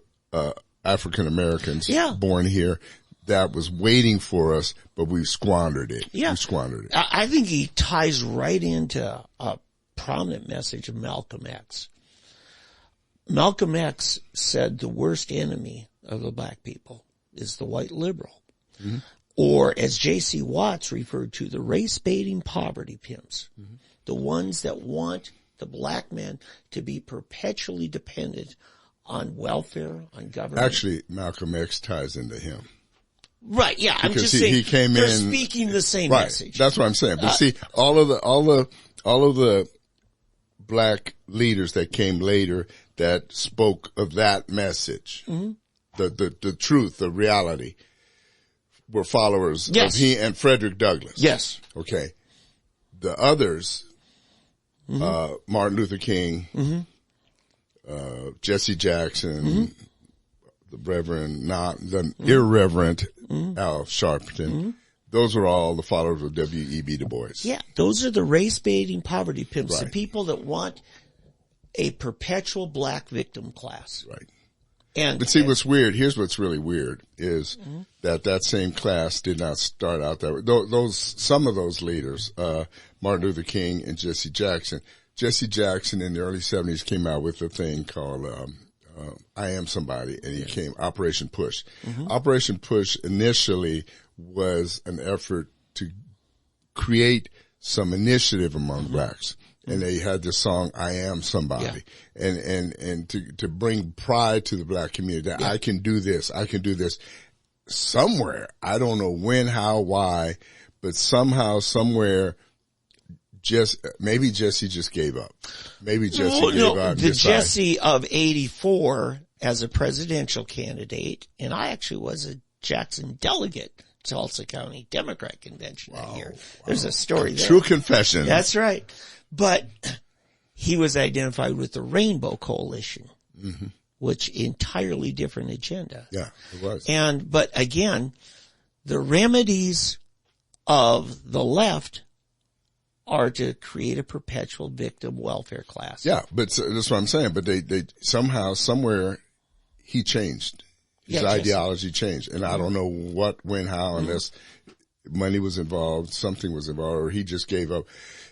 African Americans born here that was waiting for us, but we squandered it. Yeah. We squandered it. I think he ties right into a prominent message of Malcolm X. Malcolm X said the worst enemy of the black people is the white liberal. Mm-hmm. Or as J.C. Watts referred to, the race-baiting poverty pimps. Mm-hmm. The ones that want the black man to be perpetually dependent on welfare, on government. Actually, Malcolm X ties into him. Right, yeah. Because I'm just saying he came they're in speaking the same right, message. That's what I'm saying. But see, all of the black leaders that came later that spoke of that message, the truth, the reality, were followers of he and Frederick Douglass. Yes. Okay. The others, Martin Luther King, Jesse Jackson, the the irreverent Al Sharpton, those are all the followers of W.E.B. Du Bois. Yeah, those are the race-baiting poverty pimps, Right. the people that want a perpetual black victim class. Right. And But see, what's weird, here's what's really weird, is that same class did not start out that way. Some of those leaders, Martin Luther King and Jesse Jackson in the early 70s came out with a thing called, I Am Somebody, and he came, Operation Push. Operation Push initially was an effort to create some initiative among blacks. And they had this song, I Am Somebody. And to bring pride to the black community that I can do this, I can do this. Somewhere, I don't know when, how, why, but somehow, somewhere, maybe Jesse just gave up. Maybe Jesse gave up. The Jesse of 84 as a presidential candidate, and I actually was a Jackson delegate, Tulsa County Democrat convention that year. There's a story there. True confession. That's right. But he was identified with the Rainbow Coalition, which entirely different agenda. Yeah, it was. But again, the remedies of the left are to create a perpetual victim welfare class. Yeah, but that's what I'm saying. But they somehow, somewhere, he changed. His ideology changed. And I don't know what, when, how, unless money was involved, something was involved, or he just gave up.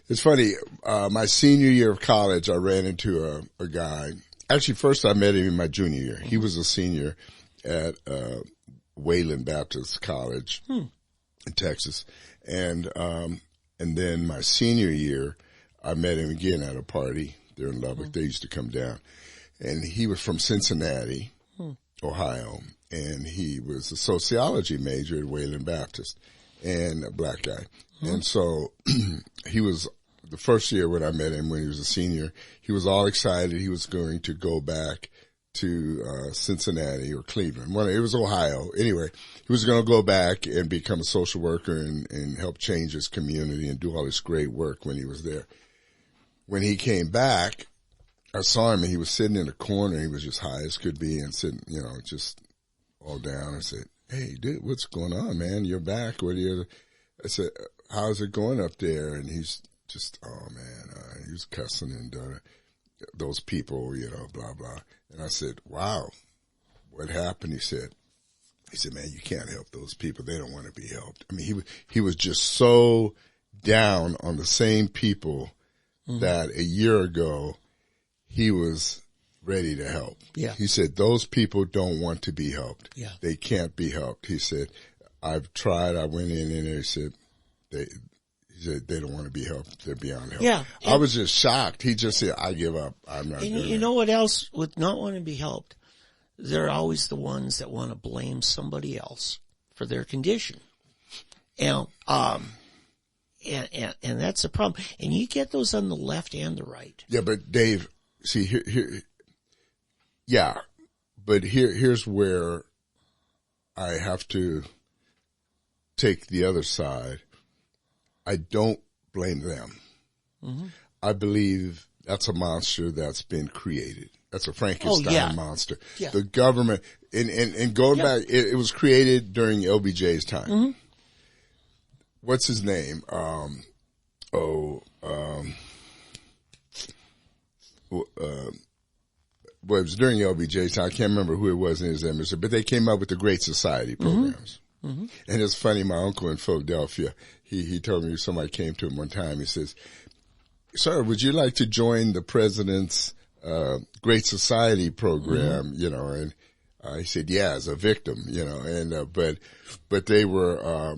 It's funny, my senior year of college, I ran into a guy. Actually, first I met him in my junior year. He was a senior at Wayland Baptist College in Texas. And then my senior year, I met him again at a party there in Lubbock. They used to come down. And he was from Cincinnati, Ohio. And he was a sociology major at Wayland Baptist, and a black guy. And so he was, the first year when I met him, when he was a senior, he was all excited. He was going to go back to Cincinnati or Cleveland. Well, it was Ohio. Anyway, he was going to go back and become a social worker and help change his community and do all this great work when he was there. When he came back, I saw him and he was sitting in a corner. He was just high as could be and sitting, just all down. I said, "Hey, dude, what's going on, man? You're back. What are you?" I said, "How's it going up there?" And he's just, "Oh man," he was cussing and those people, blah blah. And I said, "Wow, what happened?" He said, "Man, you can't help those people. They don't want to be helped." I mean, he was just so down on the same people that a year ago he was ready to help. Yeah. He said, those people don't want to be helped. Yeah. They can't be helped. He said, I've tried. I went in and he said, he said, they don't want to be helped. They're beyond help. Yeah. I was just shocked. He just said, I give up. I'm not doing it. And you know what else with not wanting to be helped? They're always the ones that want to blame somebody else for their condition. And that's the problem. And you get those on the left and the right. Yeah, but Dave, see here's where I have to take the other side. I don't blame them. I believe that's a monster that's been created. That's a Frankenstein monster. Yeah. The government, And going back, it was created during LBJ's time. Mm-hmm. What's his name? Well, it was during LBJ's time. I can't remember who it was in his embassy, but they came up with the Great Society programs. Mm-hmm. And it's funny, my uncle in Philadelphia, he told me somebody came to him one time. He says, "Sir, would you like to join the president's Great Society program?" You know, and he said, "Yeah, as a victim," you know, and but they were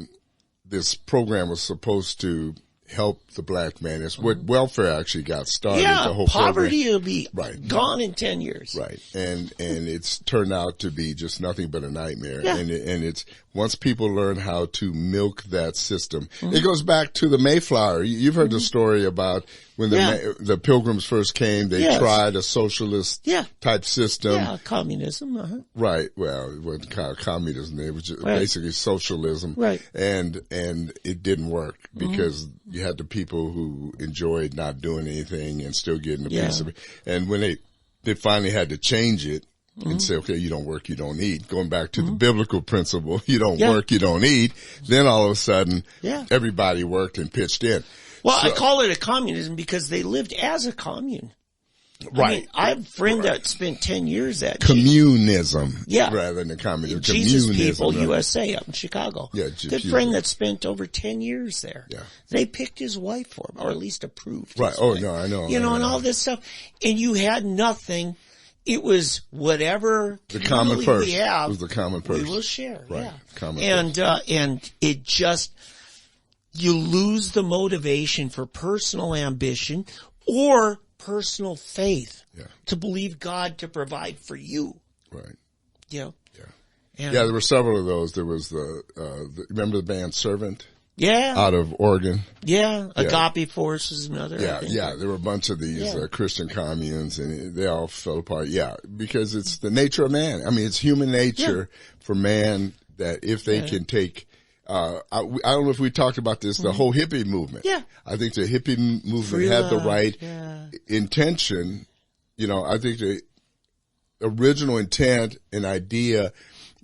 this program was supposed to help the black man. It's what welfare actually got started. Yeah, the whole poverty program. Will be gone in 10 years. Right, and it's turned out to be just nothing but a nightmare. Yeah. And it's once people learn how to milk that system, it goes back to the Mayflower. You've heard the story about when the Pilgrims first came. They tried a socialist type system. Yeah, communism. Right. Well, it wasn't communism. It was just basically socialism. Right. And it didn't work because you had the people who enjoyed not doing anything and still getting a piece of it. And when they finally had to change it and say, okay, you don't work, you don't eat. Going back to the biblical principle, you don't work, you don't eat. Then all of a sudden, everybody worked and pitched in. Well, I call it a communism because they lived as a commune. Right. I mean, I have a friend that spent 10 years at communism. Rather than communism. Jesus communism, People USA up in Chicago. Yeah. Good friend that spent over 10 years there. Yeah. They picked his wife for him, or at least approved. Right. His wife. No, I know. You know, and all this stuff. And you had nothing. It was whatever the common purse. We have. It was the common purse. We will share. Right. Yeah. Common purse. And it just, you lose the motivation for personal ambition or personal faith to believe God to provide for you. Right. Yeah. Yeah. There were several of those. There was remember the band Servant? Yeah. Out of Oregon. Yeah. Agape Force was another. Yeah. There were a bunch of these Christian communes and they all fell apart. Yeah. Because it's the nature of man. I mean, it's human nature for man that if they can take I don't know if we talked about this, the whole hippie movement. Yeah. I think the hippie movement had the right intention. You know, I think the original intent and idea,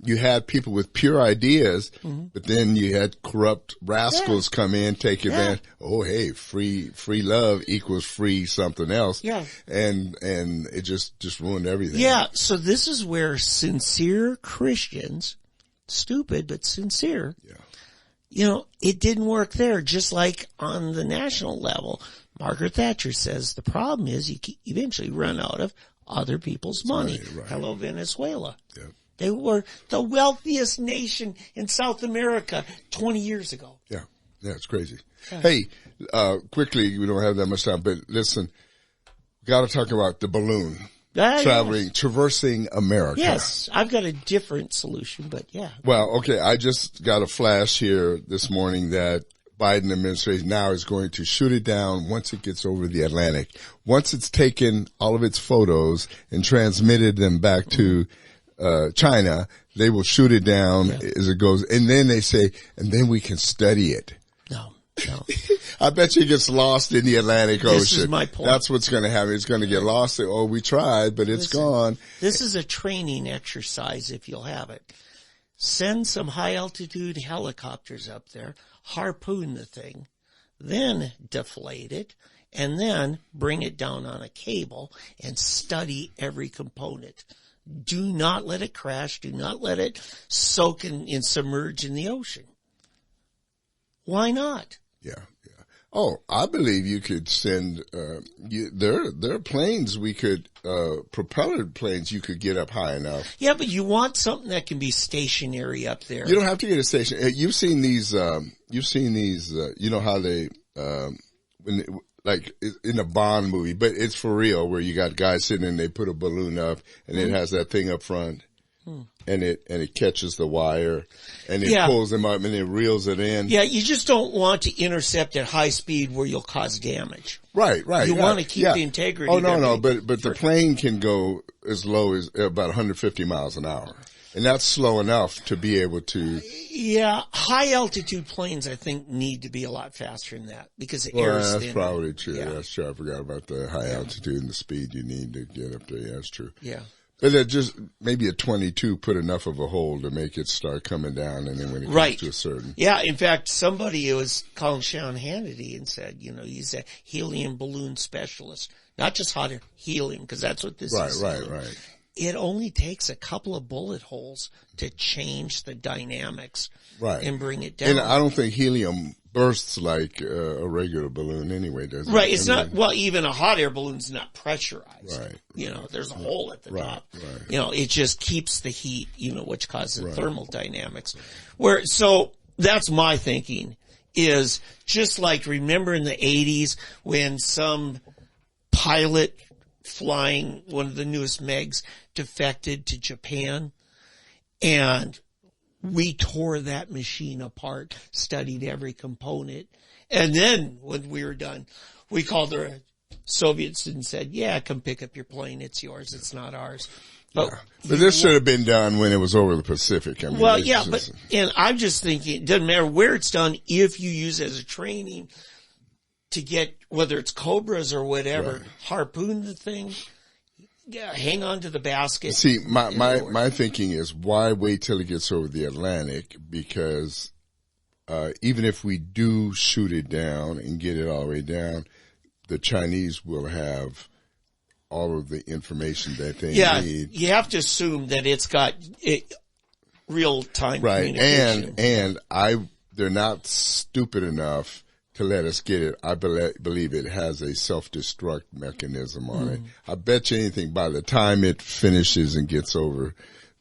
you had people with pure ideas, but then you had corrupt rascals come in, take advantage. Oh, hey, free love equals free something else. Yeah. And it just ruined everything. Yeah. So this is where sincere Christians, stupid but sincere, you know, it didn't work there, just like on the national level. Margaret Thatcher says the problem is you eventually run out of other people's money. Right. Hello, Venezuela. Yeah. They were the wealthiest nation in South America 20 years ago. Yeah. Yeah, it's crazy. Hey, quickly, we don't have that much time, but listen, got to talk about the balloon. Traversing America. Yes, I've got a different solution, but Well, okay, I just got a flash here this morning that Biden administration now is going to shoot it down once it gets over the Atlantic. Once it's taken all of its photos and transmitted them back to China, they will shoot it down as it goes. And then they say, and then we can study it. No. I bet you it gets lost in the Atlantic Ocean. This is my point. That's what's going to happen. It's going to get lost. Oh, we tried, but it's gone. This is a training exercise if you'll have it. Send some high altitude helicopters up there, harpoon the thing, then deflate it, and then bring it down on a cable and study every component. Do not let it crash. Do not let it soak and submerge in the ocean. Why not? Yeah. Oh, I believe you could send, there are planes we could, propeller planes you could get up high enough. Yeah, but you want something that can be stationary up there. You don't have to get a station. You've seen these, you know how they, like in a Bond movie, but it's for real where you got guys sitting and they put a balloon up and it has that thing up front. And it catches the wire and it pulls them up and it reels it in. Yeah, you just don't want to intercept at high speed where you'll cause damage. Right. You want to keep the integrity. Oh, no, but the plane can go as low as about 150 miles an hour. And that's slow enough to be able to. Yeah, high altitude planes I think need to be a lot faster than that because the air is thin. That's probably true. Yeah. That's true. I forgot about the high altitude and the speed you need to get up there. Yeah, that's true. Yeah. But that just maybe a 22 put enough of a hole to make it start coming down, and then when it comes to a certain. Yeah, in fact, somebody was calling Sean Hannity and said, he's a helium balloon specialist, not just hot air, helium, because that's what this is. Right. It only takes a couple of bullet holes to change the dynamics, and bring it down. And I don't think helium bursts like a regular balloon anyway, does it? Right. It's not, even a hot air balloon's not pressurized. Right. There's a hole at the top. Right. It just keeps the heat, which causes thermal dynamics. So that's my thinking, is just like, remember in the 80s when some pilot flying one of the newest MiGs defected to Japan, and we tore that machine apart, studied every component. And then when we were done, we called the Soviets and said, come pick up your plane. It's yours. It's not ours. But this should have been done when it was over the Pacific. I mean, and I'm just thinking, it doesn't matter where it's done, if you use it as a training to get, whether it's Cobras or whatever, harpoon the thing. Hang on to the basket. See, my thinking is, why wait till it gets over the Atlantic? Because even if we do shoot it down and get it all the way down, the Chinese will have all of the information that they need. You have to assume that it's got real-time communication. And they're not stupid enough to let us get it. I believe it has a self-destruct mechanism on it. I bet you anything, by the time it finishes and gets over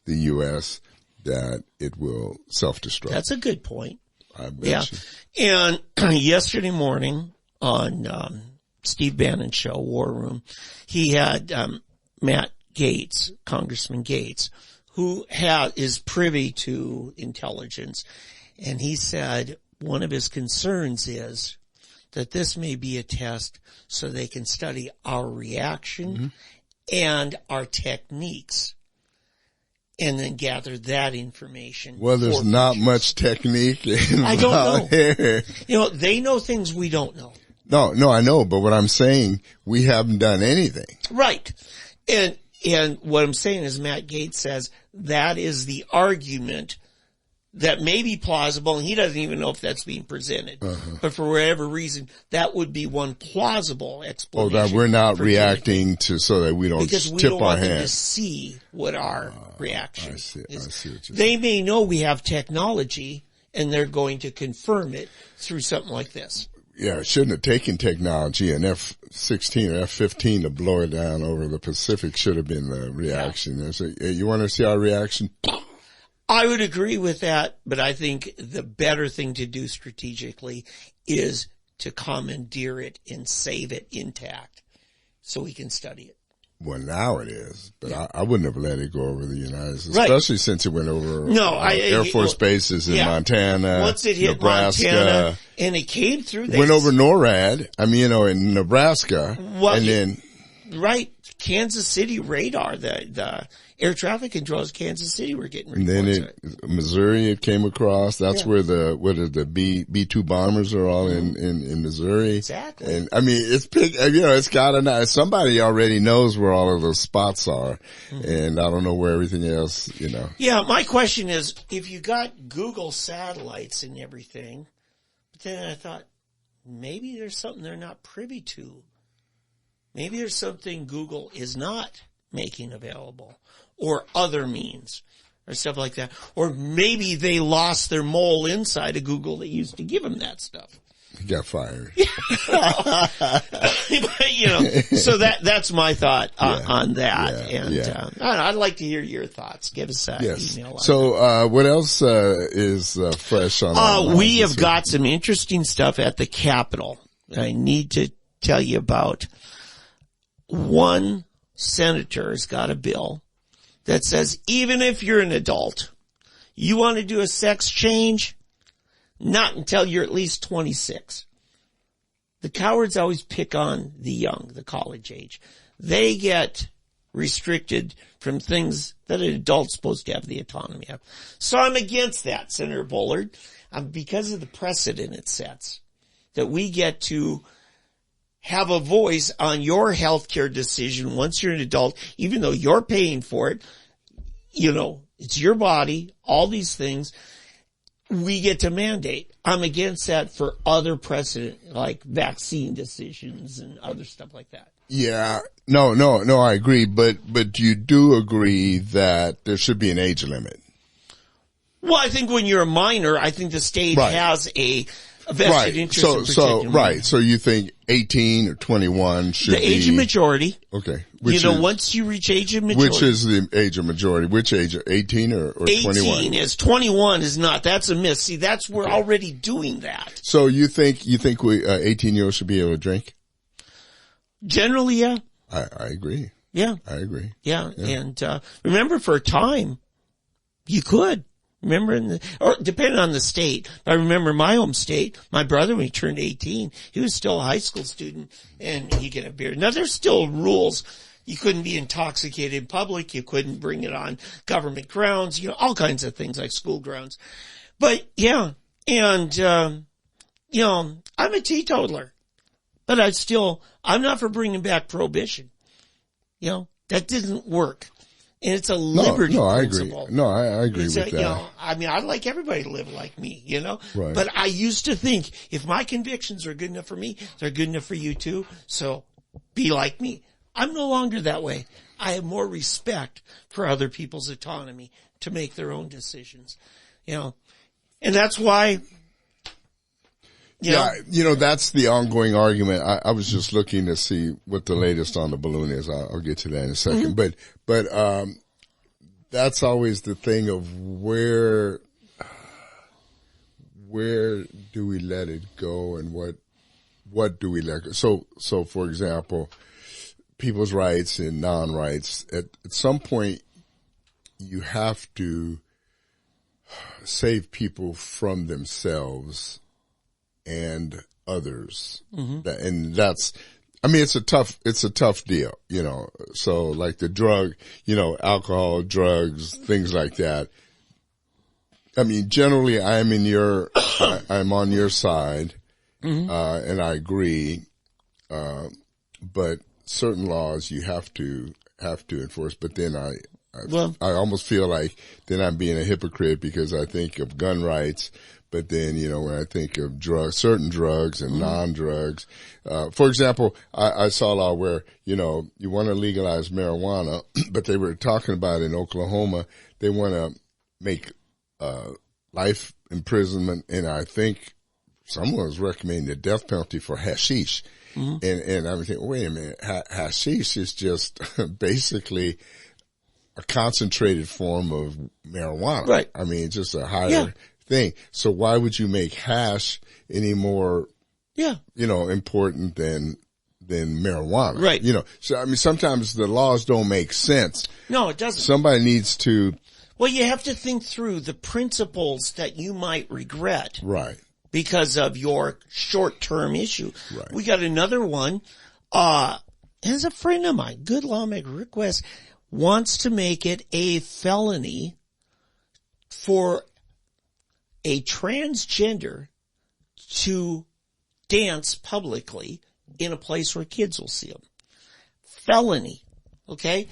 the U.S., that it will self-destruct. That's a good point. I bet you. And yesterday morning on Steve Bannon's show, War Room, he had Matt Gaetz, Congressman Gaetz, who is privy to intelligence, and he said one of his concerns is that this may be a test so they can study our reaction and our techniques and then gather that information. Well, there's not much technique involved. I don't know. Here. They know things we don't know. No, I know, but what I'm saying, we haven't done anything. Right. And what I'm saying is Matt Gaetz says that is the argument that may be plausible, and he doesn't even know if that's being presented. But for whatever reason, that would be one plausible explanation. That we're not reacting to, so that we don't because we tip don't our want them hand. to see what our reaction I see what you're saying. They may know we have technology, and they're going to confirm it through something like this. Yeah, it shouldn't have taken technology, and F-16 or F-15 to blow it down over the Pacific should have been the reaction. Hey, you want to see our reaction? I would agree with that, but I think the better thing to do strategically is to commandeer it and save it intact so we can study it. Well, now it is, but I wouldn't have let it go over the United States, especially since it went over Air Force bases in Montana, once it hit Nebraska, Montana, and it came through. Went over NORAD. I mean, in Nebraska, Kansas City radar, the air traffic controllers, Kansas City were getting reports. And then Missouri, it came across. That's where the B-2 bombers are all in Missouri. Exactly. And I mean, it's gotta, somebody already knows where all of those spots are. And I don't know where everything else, Yeah, my question is, if you got Google satellites and everything, but then I thought, maybe there's something they're not privy to. Maybe there's something Google is not making available, or other means, or stuff like that. Or maybe they lost their mole inside of Google that used to give them that stuff. He got fired. So that's my thought on that. I'd like to hear your thoughts. Give us an email. So, what else is fresh on? We have got some interesting stuff at the Capitol. I need to tell you about. One senator has got a bill that says even if you're an adult, you want to do a sex change, not until you're at least 26. The cowards always pick on the young, the college age. They get restricted from things that an adult's supposed to have the autonomy of. So I'm against that, Senator Bullard, because of the precedent it sets, that we get to have a voice on your healthcare decision once you're an adult, even though you're paying for it. You know, it's your body, all these things. We get to mandate. I'm against that for other precedent, like vaccine decisions and other stuff like that. Yeah. No, I agree. But you do agree that there should be an age limit. Well, I think when you're a minor, I think the state has a vested interest in protecting right. So you think 18 or 21 should be... The age of majority. Okay. Once you reach age of majority. Which is the age of majority? Which age? 18 or 21? 18 is. 21 is not. That's a myth. See, we're already doing that. So you think we 18-year-olds should be able to drink? Generally, yeah. I agree. Yeah. I agree. Yeah. And remember, for a time, you could. Remember, or depending on the state. I remember my home state, my brother, when he turned 18, he was still a high school student, and he could have beer. Now, there's still rules. You couldn't be intoxicated in public. You couldn't bring it on government grounds, all kinds of things like school grounds. But, yeah. And, I'm a teetotaler. But I'm not for bringing back prohibition. That didn't work. And it's a liberty principle. I agree with that. I'd like everybody to live like me, Right. But I used to think if my convictions are good enough for me, they're good enough for you too. So be like me. I'm no longer that way. I have more respect for other people's autonomy to make their own decisions, and that's why. That's the ongoing argument. I was just looking to see what the latest on the balloon is. I'll get to that in a second. Mm-hmm. But that's always the thing of where do we let it go and what do we let go? So for example, people's rights and non-rights, at some point you have to save people from themselves and others. Mm-hmm. And that's, it's a tough deal, so like the drug, alcohol, drugs, things like that. Generally I'm on your side, mm-hmm. And I agree. But certain laws you have to enforce, but then I almost feel like then I'm being a hypocrite because I think of gun rights. But then, when I think of certain drugs and mm-hmm. non-drugs, for example, I saw a law where, you want to legalize marijuana, but they were talking about in Oklahoma, they want to make, life imprisonment. And I think someone was recommending the death penalty for hashish. Mm-hmm. And I was thinking, wait a minute, hashish is just basically a concentrated form of marijuana. Right. It's just a higher thing. So why would you make hash any more, important than marijuana? Right. So sometimes the laws don't make sense. No, it doesn't. Somebody needs to. Well, you have to think through the principles that you might regret. Right. Because of your short-term issue. Right. We got another one. As a friend of mine, good lawmaker Rick West, wants to make it a felony for a transgender to dance publicly in a place where kids will see them. Felony. Okay?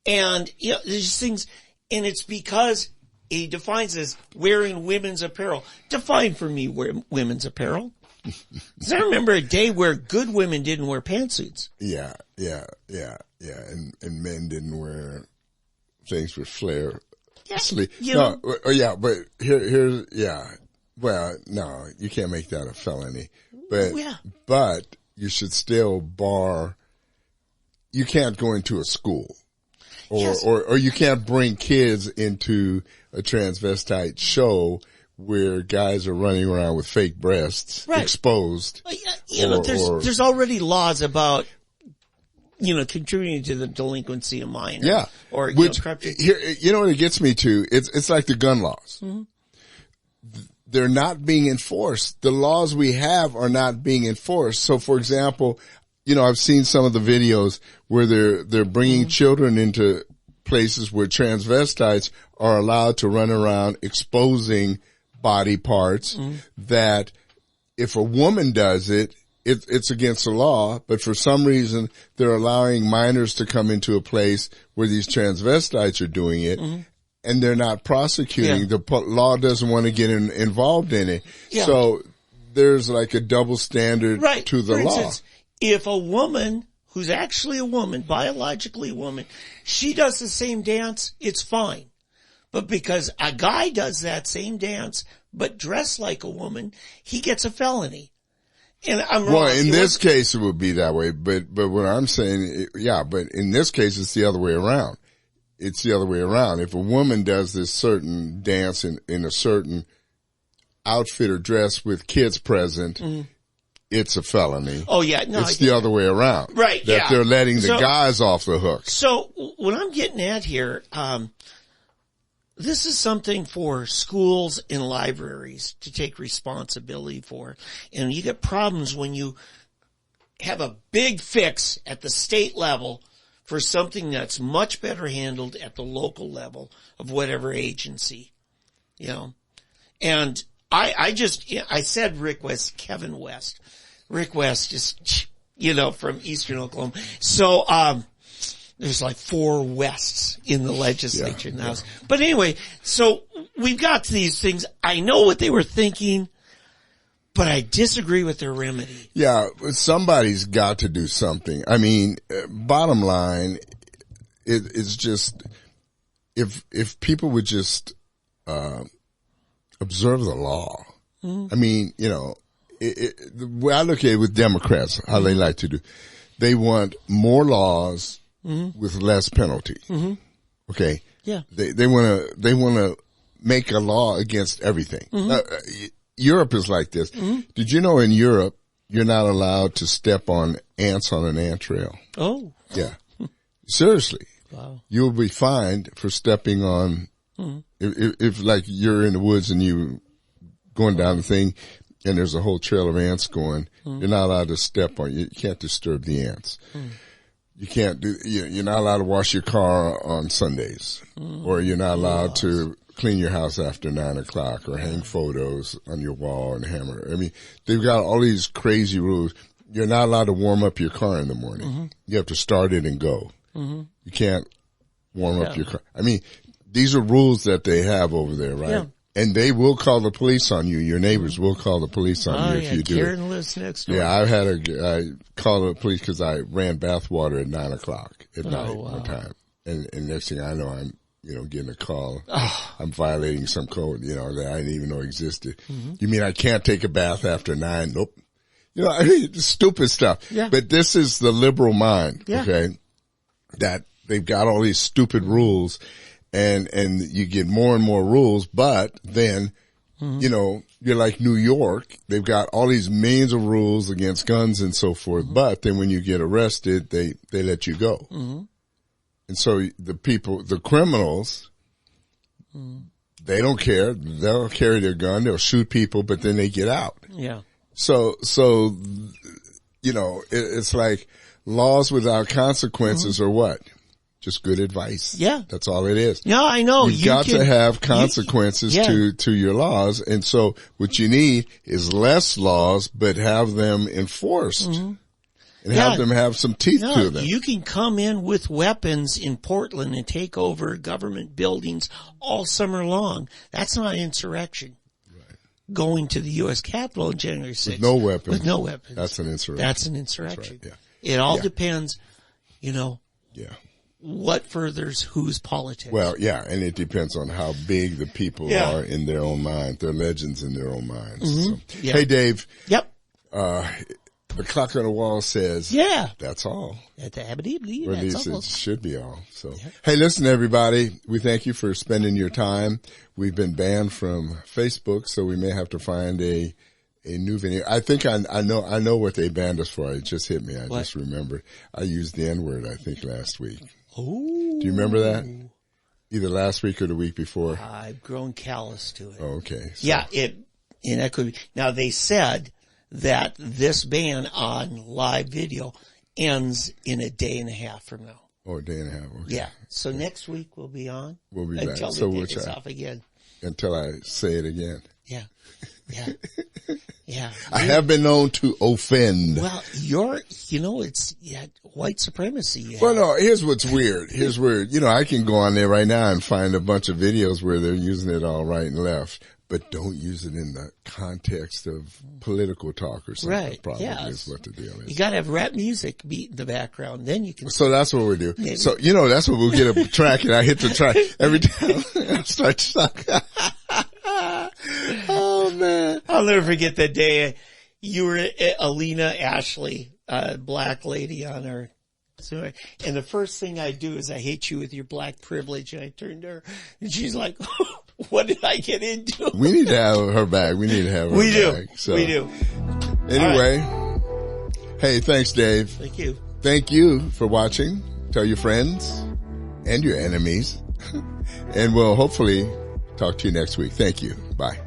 And, there's things, and it's because he defines it as wearing women's apparel. Define for me women's apparel. Because I remember a day where good women didn't wear pantsuits. Yeah. And men didn't wear things with flare. But well, no, you can't make that a felony, but you should still you can't go into a school or you can't bring kids into a transvestite show where guys are running around with fake breasts exposed. There's already laws about, contributing to the delinquency of minors. Yeah. Or, corruption. Here, what it gets me to? It's like the gun laws. Mm-hmm. They're not being enforced. The laws we have are not being enforced. So, for example, I've seen some of the videos where they're bringing mm-hmm. children into places where transvestites are allowed to run around exposing body parts mm-hmm. that if a woman does it, it's against the law, but for some reason they're allowing minors to come into a place where these transvestites are doing it. Mm-hmm. And they're not prosecuting. The law doesn't want to get involved in it. Yeah. So there's like a double standard to the law. For instance, if a woman who's actually a woman, biologically a woman, she does the same dance, it's fine. But because a guy does that same dance but dressed like a woman, he gets a felony. And I'm wrong. Well, in this case it would be that way, but what I'm saying, but in this case it's the other way around. It's the other way around. If a woman does this certain dance in a certain outfit or dress with kids present, it's a felony. Oh, yeah. No, it's the other way around. Right, that they're letting the guys off the hook. So what I'm getting at here, this is something for schools and libraries to take responsibility for. And you get problems when you have a big fix at the state level for something that's much better handled at the local level of whatever agency, And I said Rick West, Kevin West. Rick West is, from Eastern Oklahoma. So, there's like 4 Wests in the legislature now. Yeah. But anyway, so we've got to these things. I know what they were thinking, but I disagree with their remedy. Yeah, somebody's got to do something. I mean, bottom line, it's just, if people would just, observe the law. Mm-hmm. I mean, the way I look at it with Democrats, how they like to do, they want more laws with less penalties. Mm-hmm. Okay. Yeah. They want to make a law against everything. Mm-hmm. Europe is like this. Mm-hmm. Did you know in Europe, you're not allowed to step on ants on an ant trail? Oh. Yeah. Seriously. Wow. You'll be fined for stepping on, if like you're in the woods and you going down the thing and there's a whole trail of ants going, you're not allowed to step on, you can't disturb the ants. You can't you're not allowed to wash your car on Sundays, or you're not allowed to clean your house after 9 o'clock or hang photos on your wall and hammer. I mean, they've got all these crazy rules. You're not allowed to warm up your car in the morning. You have to start it and go. You can't warm up your car. I mean, these are rules that they have over there, right? Yeah. And they will call the police on you. Your neighbors will call the police on you if you do Karen it. lives next door. Yeah, I called the police because I ran bath water at 9 o'clock at night one time. And next thing I know, I'm, getting a call. I'm violating some code, that I didn't even know existed. You mean I can't take a bath after 9? Nope. I mean, stupid stuff. Yeah. But this is the liberal mind, okay? That they've got all these stupid rules and you get more and more rules, but then, you're like New York. They've got all these millions of rules against guns and so forth, but then when you get arrested, they let you go. And so the criminals, they don't care. They'll carry their gun. They'll shoot people, but then they get out. Yeah. So, it's like laws without consequences are what? Just good advice. Yeah. That's all it is. No, I know. You've got to have consequences to your laws. And so what you need is less laws, but have them enforced. And have them have some teeth to them. You can come in with weapons in Portland and take over government buildings all summer long. That's not insurrection. Right. Going to the U.S. Capitol on January 6th. With no weapons. With no weapons. That's an insurrection. That's an insurrection. That's right. Yeah. It all depends, Yeah. what furthers whose politics. Well, yeah, and it depends on how big the people are in their own mind. They're legends in their own minds. So. Yeah. Hey, Dave. Yep. The clock on the wall says, that's all. Or at least it should be all. So, hey, listen, everybody. We thank you for spending your time. We've been banned from Facebook, so we may have to find a new video. I think I know what they banned us for. It just hit me. I just remembered. I used the N-word, I think, last week. Oh. Do you remember that? Either last week or the week before? I've grown callous to it. Oh, okay. So. Yeah, that could be. Now, they said that this ban on live video ends in a day and a half from now. Oh, a day and a half. Okay. Yeah. So next week we'll be on. We'll be back. Until so they take us off again. Until I say it again. Yeah. Yeah. Yeah. I have been known to offend. Well, it's white supremacy. Yeah. Well, no, here's what's weird. I can go on there right now and find a bunch of videos where they're using it all right and left, but don't use it in the context of political talk or something. Right. Probably Yeah. is what the deal is. You gotta have rap music beat in the background, then you can. So that's what we do. Maybe. So, that's what we'll get a track, and I hit the track every time I start talking. Oh man. I'll never forget that day you were Alina Ashley, black lady on her. So, and the first thing I do is I hate you with your black privilege, and I turned to her and she's like, what did I get into? We need to have her back. We need to have her back. We do. Anyway. Hey, thanks, Dave. Thank you. Thank you for watching. Tell your friends and your enemies. And we'll hopefully talk to you next week. Thank you. Bye.